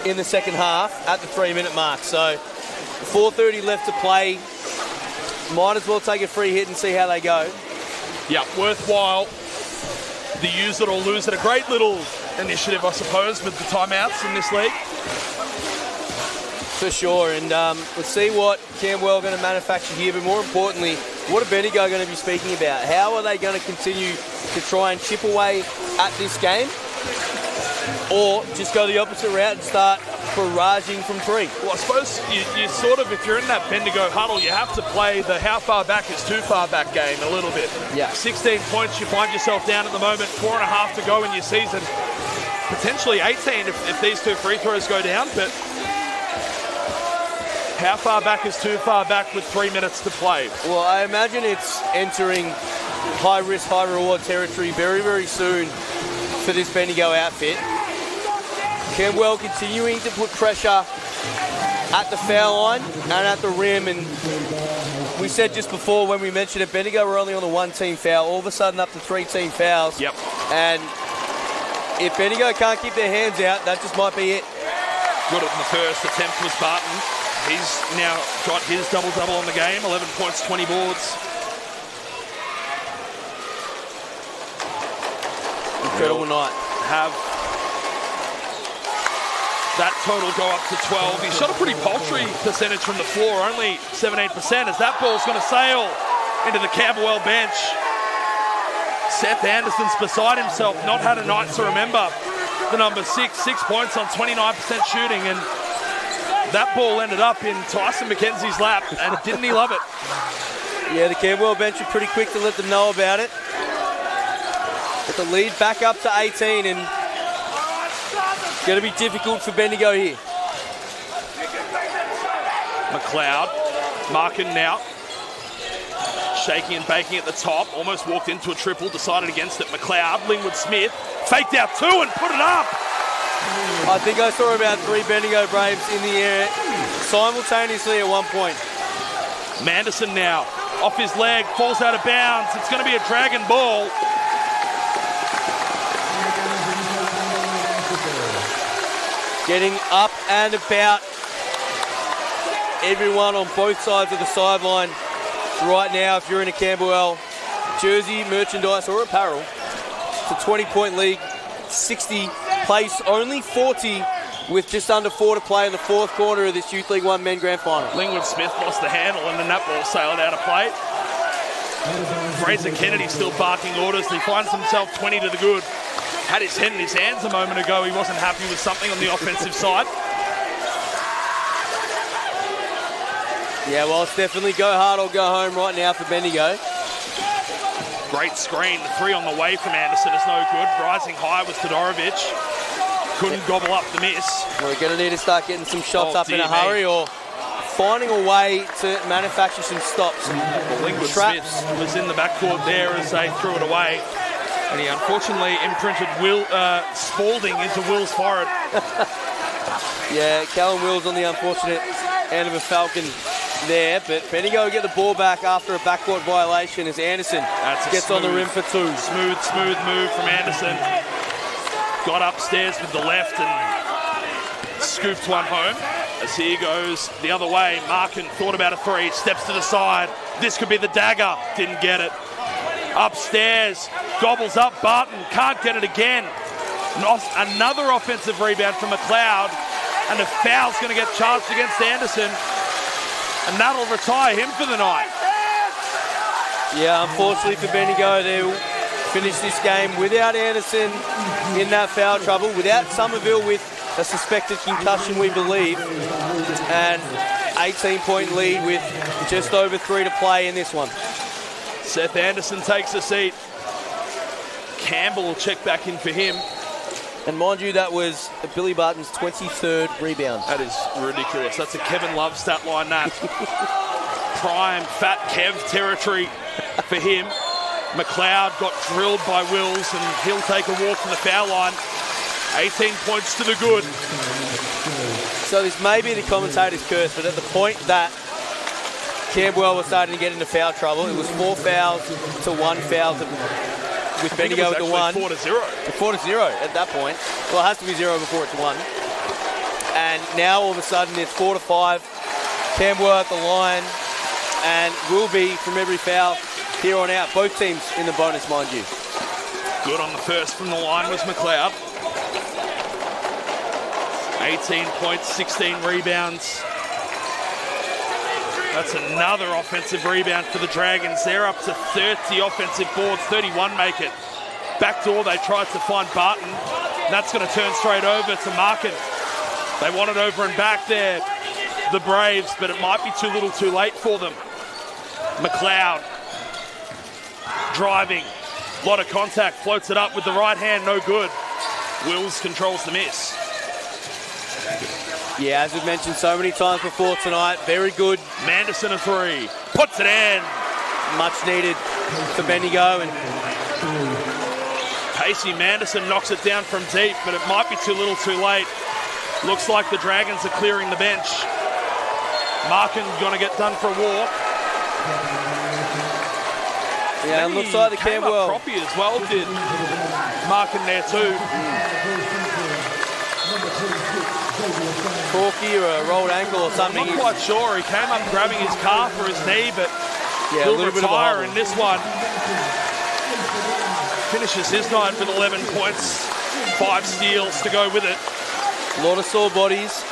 in the second half at the 3-minute mark. So 4:30 left to play. Might as well take a free hit and see how they go. Yeah, worthwhile. The use it or lose it. A great little initiative, I suppose, with the timeouts in this league. For sure, and let's see what Camberwell are going to manufacture here, but more importantly, what are Bendigo going to be speaking about? How are they going to continue to try and chip away at this game? Or just go the opposite route and start barraging from 3? Well, I suppose you sort of, if you're in that Bendigo huddle, you have to play the how far back is too far back game a little bit. Yeah. 16 points, you find yourself down at the moment, 4.5 to go in your season. Potentially 18 if these 2 free throws go down, but how far back is too far back with 3 minutes to play? Well, I imagine it's entering high risk, high reward territory very, very soon for this Bendigo outfit. Camberwell continuing to put pressure at the foul line and at the rim. And we said just before when we mentioned it, Bendigo were only on the 1-team foul. All of a sudden up to 3-team fouls. Yep. And if Bendigo can't keep their hands out, that just might be it. Good at the first attempt was Barton. He's now got his double-double on the game, 11 points, 20 boards. Incredible night. Have that total go up to 12. He shot a pretty paltry percentage from the floor, only 78%, as that ball's going to sail into the Camberwell bench. Seth Anderson's beside himself, not had a night to remember. The number 6 points on 29% shooting, and that ball ended up in Tyson McKenzie's lap, and didn't he love it? Yeah, the Camberwell bench were pretty quick to let them know about it. But the lead back up to 18, and it's going to be difficult for Bendigo here. McLeod, marking now. Shaking and baking at the top, almost walked into a triple, decided against it. McLeod, Linwood Smith, faked out 2 and put it up. I think I saw about 3 Bendigo Braves in the air simultaneously at one point. Manderson now, off his leg, falls out of bounds. It's going to be a dragon ball. Getting up and about everyone on both sides of the sideline. Right now, if you're in a Camberwell jersey, merchandise or apparel, it's a 20-point league, 60 place, only 40 with just under 4 to play in the fourth quarter of this Youth League 1 Men Grand Final. Linwood Smith lost the handle and then that ball sailed out of play. Fraser Kennedy still barking orders. He finds himself 20 to the good. Had his head in his hands a moment ago. He wasn't happy with something on the offensive side. Yeah, well, it's definitely go hard or go home right now for Bendigo. Great screen. The 3 on the way from Anderson is no good. Rising high was Todorovic. Couldn't gobble up the miss. We're going to need to start getting some shots up in a hurry or finding a way to manufacture some stops. Linwood Smith was in the backcourt there as they threw it away. And he unfortunately imprinted Spalding into Will's forehead. Yeah, Callum Wills on the unfortunate end of a Falcon there, but Bendigo will get the ball back after a backcourt violation as Anderson gets on the rim for 2. Smooth move from Anderson. Got upstairs with the left and scooped one home. As he goes the other way, Markin thought about a 3, steps to the side. This could be the dagger, didn't get it. Upstairs, gobbles up Barton, can't get it again. Another offensive rebound from McLeod, and a foul's going to get charged against Anderson, and that'll retire him for the night. Yeah, unfortunately for Bendigo, they'll finish this game without Anderson in that foul trouble, without Somerville with a suspected concussion, we believe, and 18-point lead with just over 3 to play in this one. Seth Anderson takes a seat. Campbell will check back in for him. And mind you, that was Billy Barton's 23rd rebound. That is ridiculous. That's a Kevin Love stat line, that. Prime, fat Kev territory for him. McLeod got drilled by Wills, and he'll take a walk from the foul line. 18 points to the good. So this may be the commentator's curse, but at the point that Camberwell was starting to get into foul trouble, it was 4 fouls to 1 foul with Bendigo with the 1. 4-0. 4-0 at that point. Well, it has to be 0 before it's 1. And now all of a sudden it's 4-5. Camberwell at the line, and will be from every foul here on out. Both teams in the bonus, mind you. Good on the first from the line was McLeod. 18 points, 16 rebounds. That's another offensive rebound for the Dragons. They're up to 30 offensive boards, 31 make it. Backdoor, they tried to find Barton. That's going to turn straight over to Markin. They want it over and back there, the Braves, but it might be too little too late for them. McLeod driving, a lot of contact, floats it up with the right hand, no good. Wills controls the miss. Yeah, as we've mentioned so many times before tonight, very good. Manderson a 3, puts it in. Much needed for Bendigo. And Pacey Manderson knocks it down from deep, but it might be too little too late. Looks like the Dragons are clearing the bench. Markin going to get done for a walk. Yeah, and looks like the came Camberwell. up proppy as well, did Markin there too. Corky or a rolled ankle or something. I'm not quite sure. He came up grabbing his calf or his knee, but yeah, he'll a little bit of a retire hobble. in this one. Finishes his night with 11 points, 5 steals to go with it. A lot of sore bodies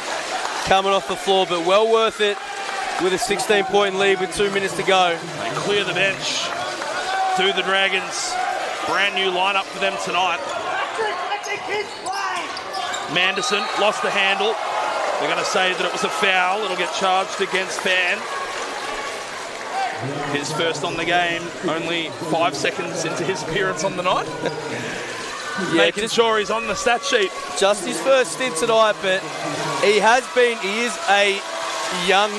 coming off the floor, but well worth it with a 16-point lead with 2 minutes to go. They clear the bench. Do the Dragons. Brand new lineup for them tonight. Manderson lost the handle. They're going to say that it was a foul. It'll get charged against Fan. His first on the game, only 5 seconds into his appearance on the night. Making sure he's on the stat sheet. Just his first stint tonight, but he is a young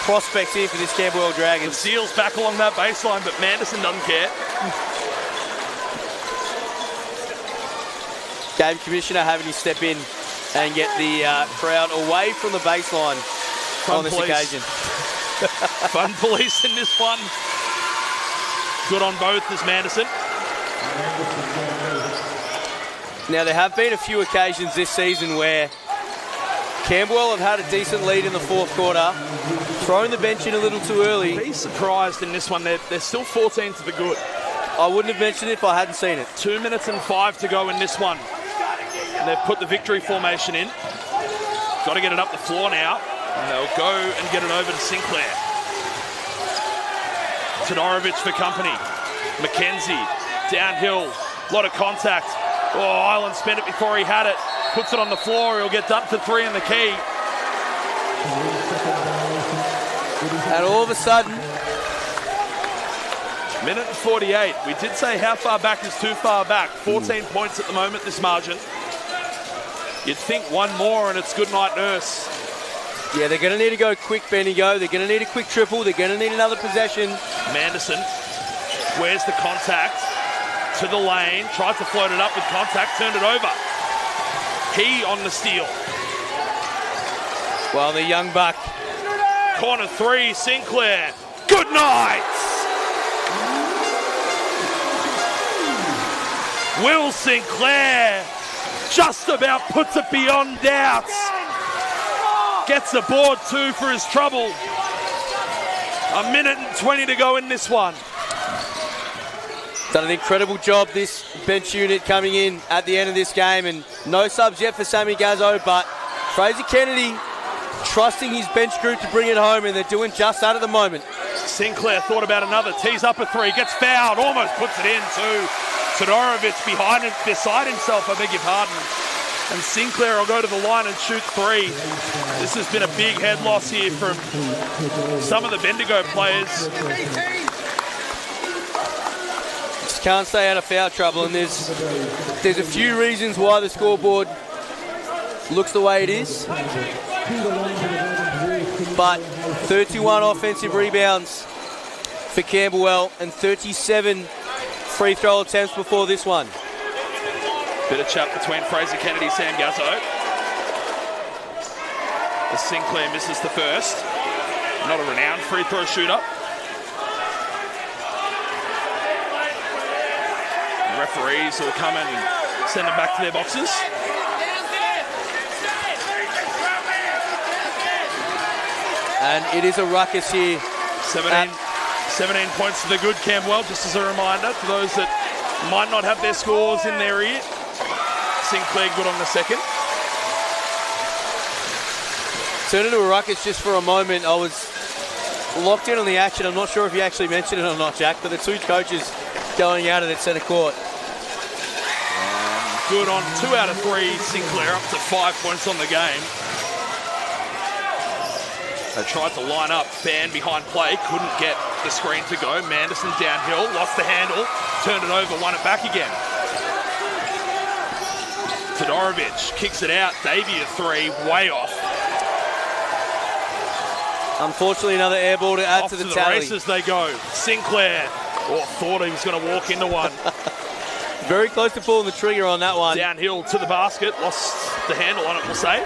prospect here for this Camberwell Dragons. The Seals back along that baseline, but Manderson doesn't care. Game commissioner having to step in and get the crowd away from the baseline on this occasion. Fun police in this one. Good on both as Manderson. Now, there have been a few occasions this season where Camberwell have had a decent lead in the fourth quarter, thrown the bench in a little too early. Be surprised in this one. They're still 14 to the good. I wouldn't have mentioned it if I hadn't seen it. 2 minutes and 5 to go in this one. And they've put the victory formation in. Got to get it up the floor now. And they'll go and get it over to Sinclair. Todorovic for company. McKenzie, downhill, a lot of contact. Oh, Island spent it before he had it. Puts it on the floor, he'll get dumped to 3 in the key. And all of a sudden... Minute and 48. We did say how far back is too far back. 14 points at the moment, this margin. You'd think one more and it's good night, Nurse. Yeah, they're going to need to go quick, Bendigo. They're going to need a quick triple. They're going to need another possession. Manderson, where's the contact? To the lane, tried to float it up with contact, turned it over. He on the steal. Well, the young buck. Corner 3, Sinclair. Good night! Will Sinclair just about puts it beyond doubt. Gets a board 2 for his trouble. A minute and 20 to go in this one. Done an incredible job, this bench unit coming in at the end of this game, and no subs yet for Sammy Gazzo, but Fraser Kennedy trusting his bench group to bring it home, and they're doing just that at the moment. Sinclair thought about another, tees up a 3, gets fouled, almost puts it in too. Todorovic beside himself, I beg your pardon. And Sinclair will go to the line and shoot 3. This has been a big head loss here from some of the Bendigo players. Just can't stay out of foul trouble, and there's a few reasons why the scoreboard looks the way it is. But 31 offensive rebounds for Camberwell and 37 free throw attempts before this one. Bit of chat between Fraser Kennedy and Sam Gazzo. As Sinclair misses the first. Not a renowned free throw shooter. The referees will come and send them back to their boxes. And it is a ruckus here. 17 points to the good, Camberwell, just as a reminder to those that might not have their scores in their ear. Sinclair good on the second. Turn into a ruckus just for a moment. I was locked in on the action. I'm not sure if you actually mentioned it or not, Jack, but the two coaches going out at centre court. Good on 2 out of 3. Sinclair up to 5 points on the game. They tried to line up, Fan behind play, couldn't get the screen to go. Manderson downhill, lost the handle, turned it over, won it back again. Todorovic kicks it out, Davey a 3, way off. Unfortunately, another air ball to add off to the to tally. The races they go. Sinclair, thought he was going to walk into one. Very close to pulling the trigger on that one. Downhill to the basket, lost the handle on it, we'll say.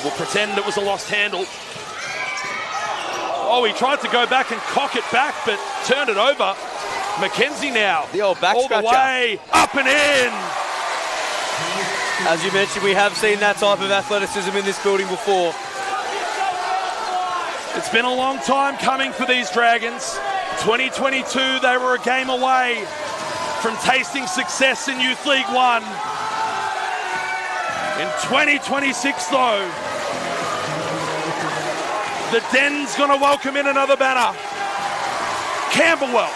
We'll pretend it was a lost handle. Oh, he tried to go back and cock it back, but turned it over. Mackenzie now. The old back all scratcher. the way, up and in. As you mentioned, we have seen that type of athleticism in this building before. It's been a long time coming for these Dragons. 2022, they were a game away from tasting success in Youth League One. In 2026, though, the Den's going to welcome in another banner. Camberwell,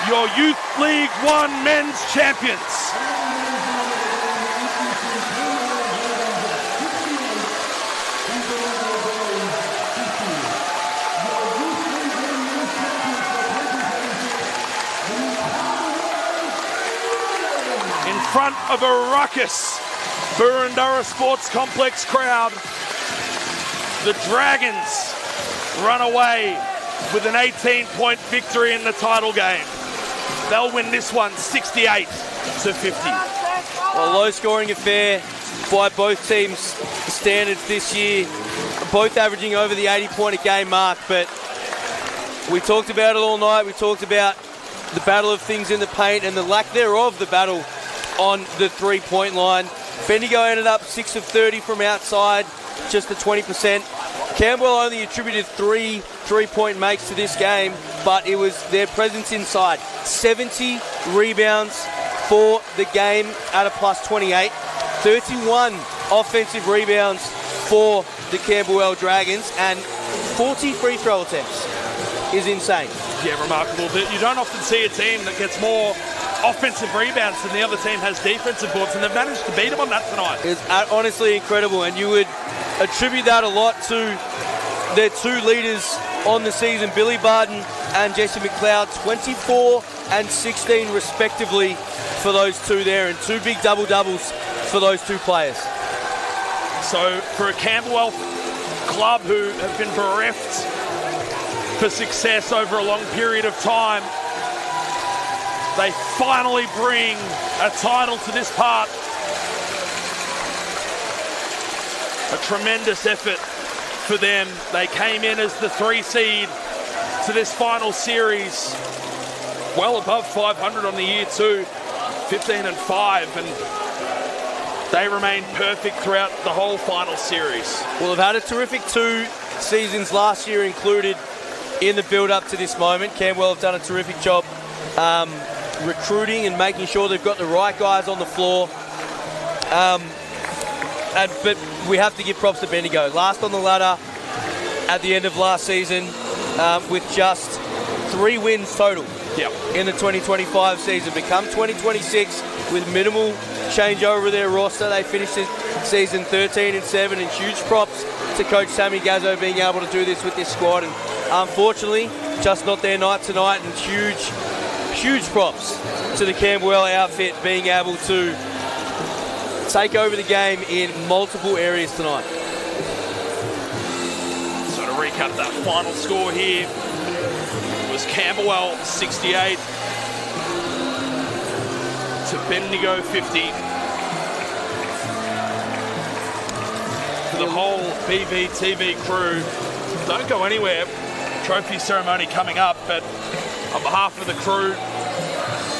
your Youth League One men's champions. In front of a ruckus Burundara Sports Complex crowd, the Dragons run away with an 18-point victory in the title game. They'll win this one 68-50. A low-scoring affair by both teams' standards this year, both averaging over the 80-point-a-game mark, but we talked about it all night. We talked about the battle of things in the paint and the lack thereof, the battle on the three-point line. Bendigo ended up 6 of 30 from outside, just the 20%. Camberwell only attributed 3 3-point makes to this game, but it was their presence inside. 70 rebounds for the game at a plus 28. 31 offensive rebounds for the Camberwell Dragons, and 40 free throw attempts is insane. Yeah, remarkable. You don't often see a team that gets more offensive rebounds than the other team has defensive boards, and they've managed to beat them on that tonight. It's honestly incredible, and you would attribute that a lot to their two leaders on the season, Billy Barton and Jesse McLeod, 24 and 16 respectively for those two there, and 2 big double-doubles for those two players. So for a Camberwell club who have been bereft for success over a long period of time, they finally bring a title to this part. A tremendous effort for them. They came in as the 3 seed to this final series, well above 500 on the year too, 15-5, and they remained perfect throughout the whole final series. Well, they've had a terrific 2 seasons, last year included, in the build-up to this moment. Camberwell have done a terrific job recruiting and making sure they've got the right guys on the floor. But we have to give props to Bendigo. Last on the ladder at the end of last season with just 3 wins total in the 2025 season. Become 2026 with minimal change over their roster. They finished the season 13-7, and huge props to Coach Sammy Gazzo being able to do this with this squad. And unfortunately, just not their night tonight, and huge props to the Camberwell outfit being able to take over the game in multiple areas tonight. So to recap that final score here, it was Camberwell 68 to Bendigo 50. For the whole BVTV crew, don't go anywhere. Trophy ceremony coming up, but on behalf of the crew,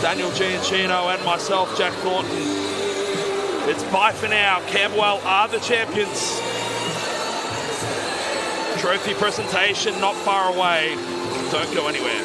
Daniel Giancino and myself, Jack Thornton, it's bye for now. Camberwell are the champions. Trophy presentation not far away. Don't go anywhere.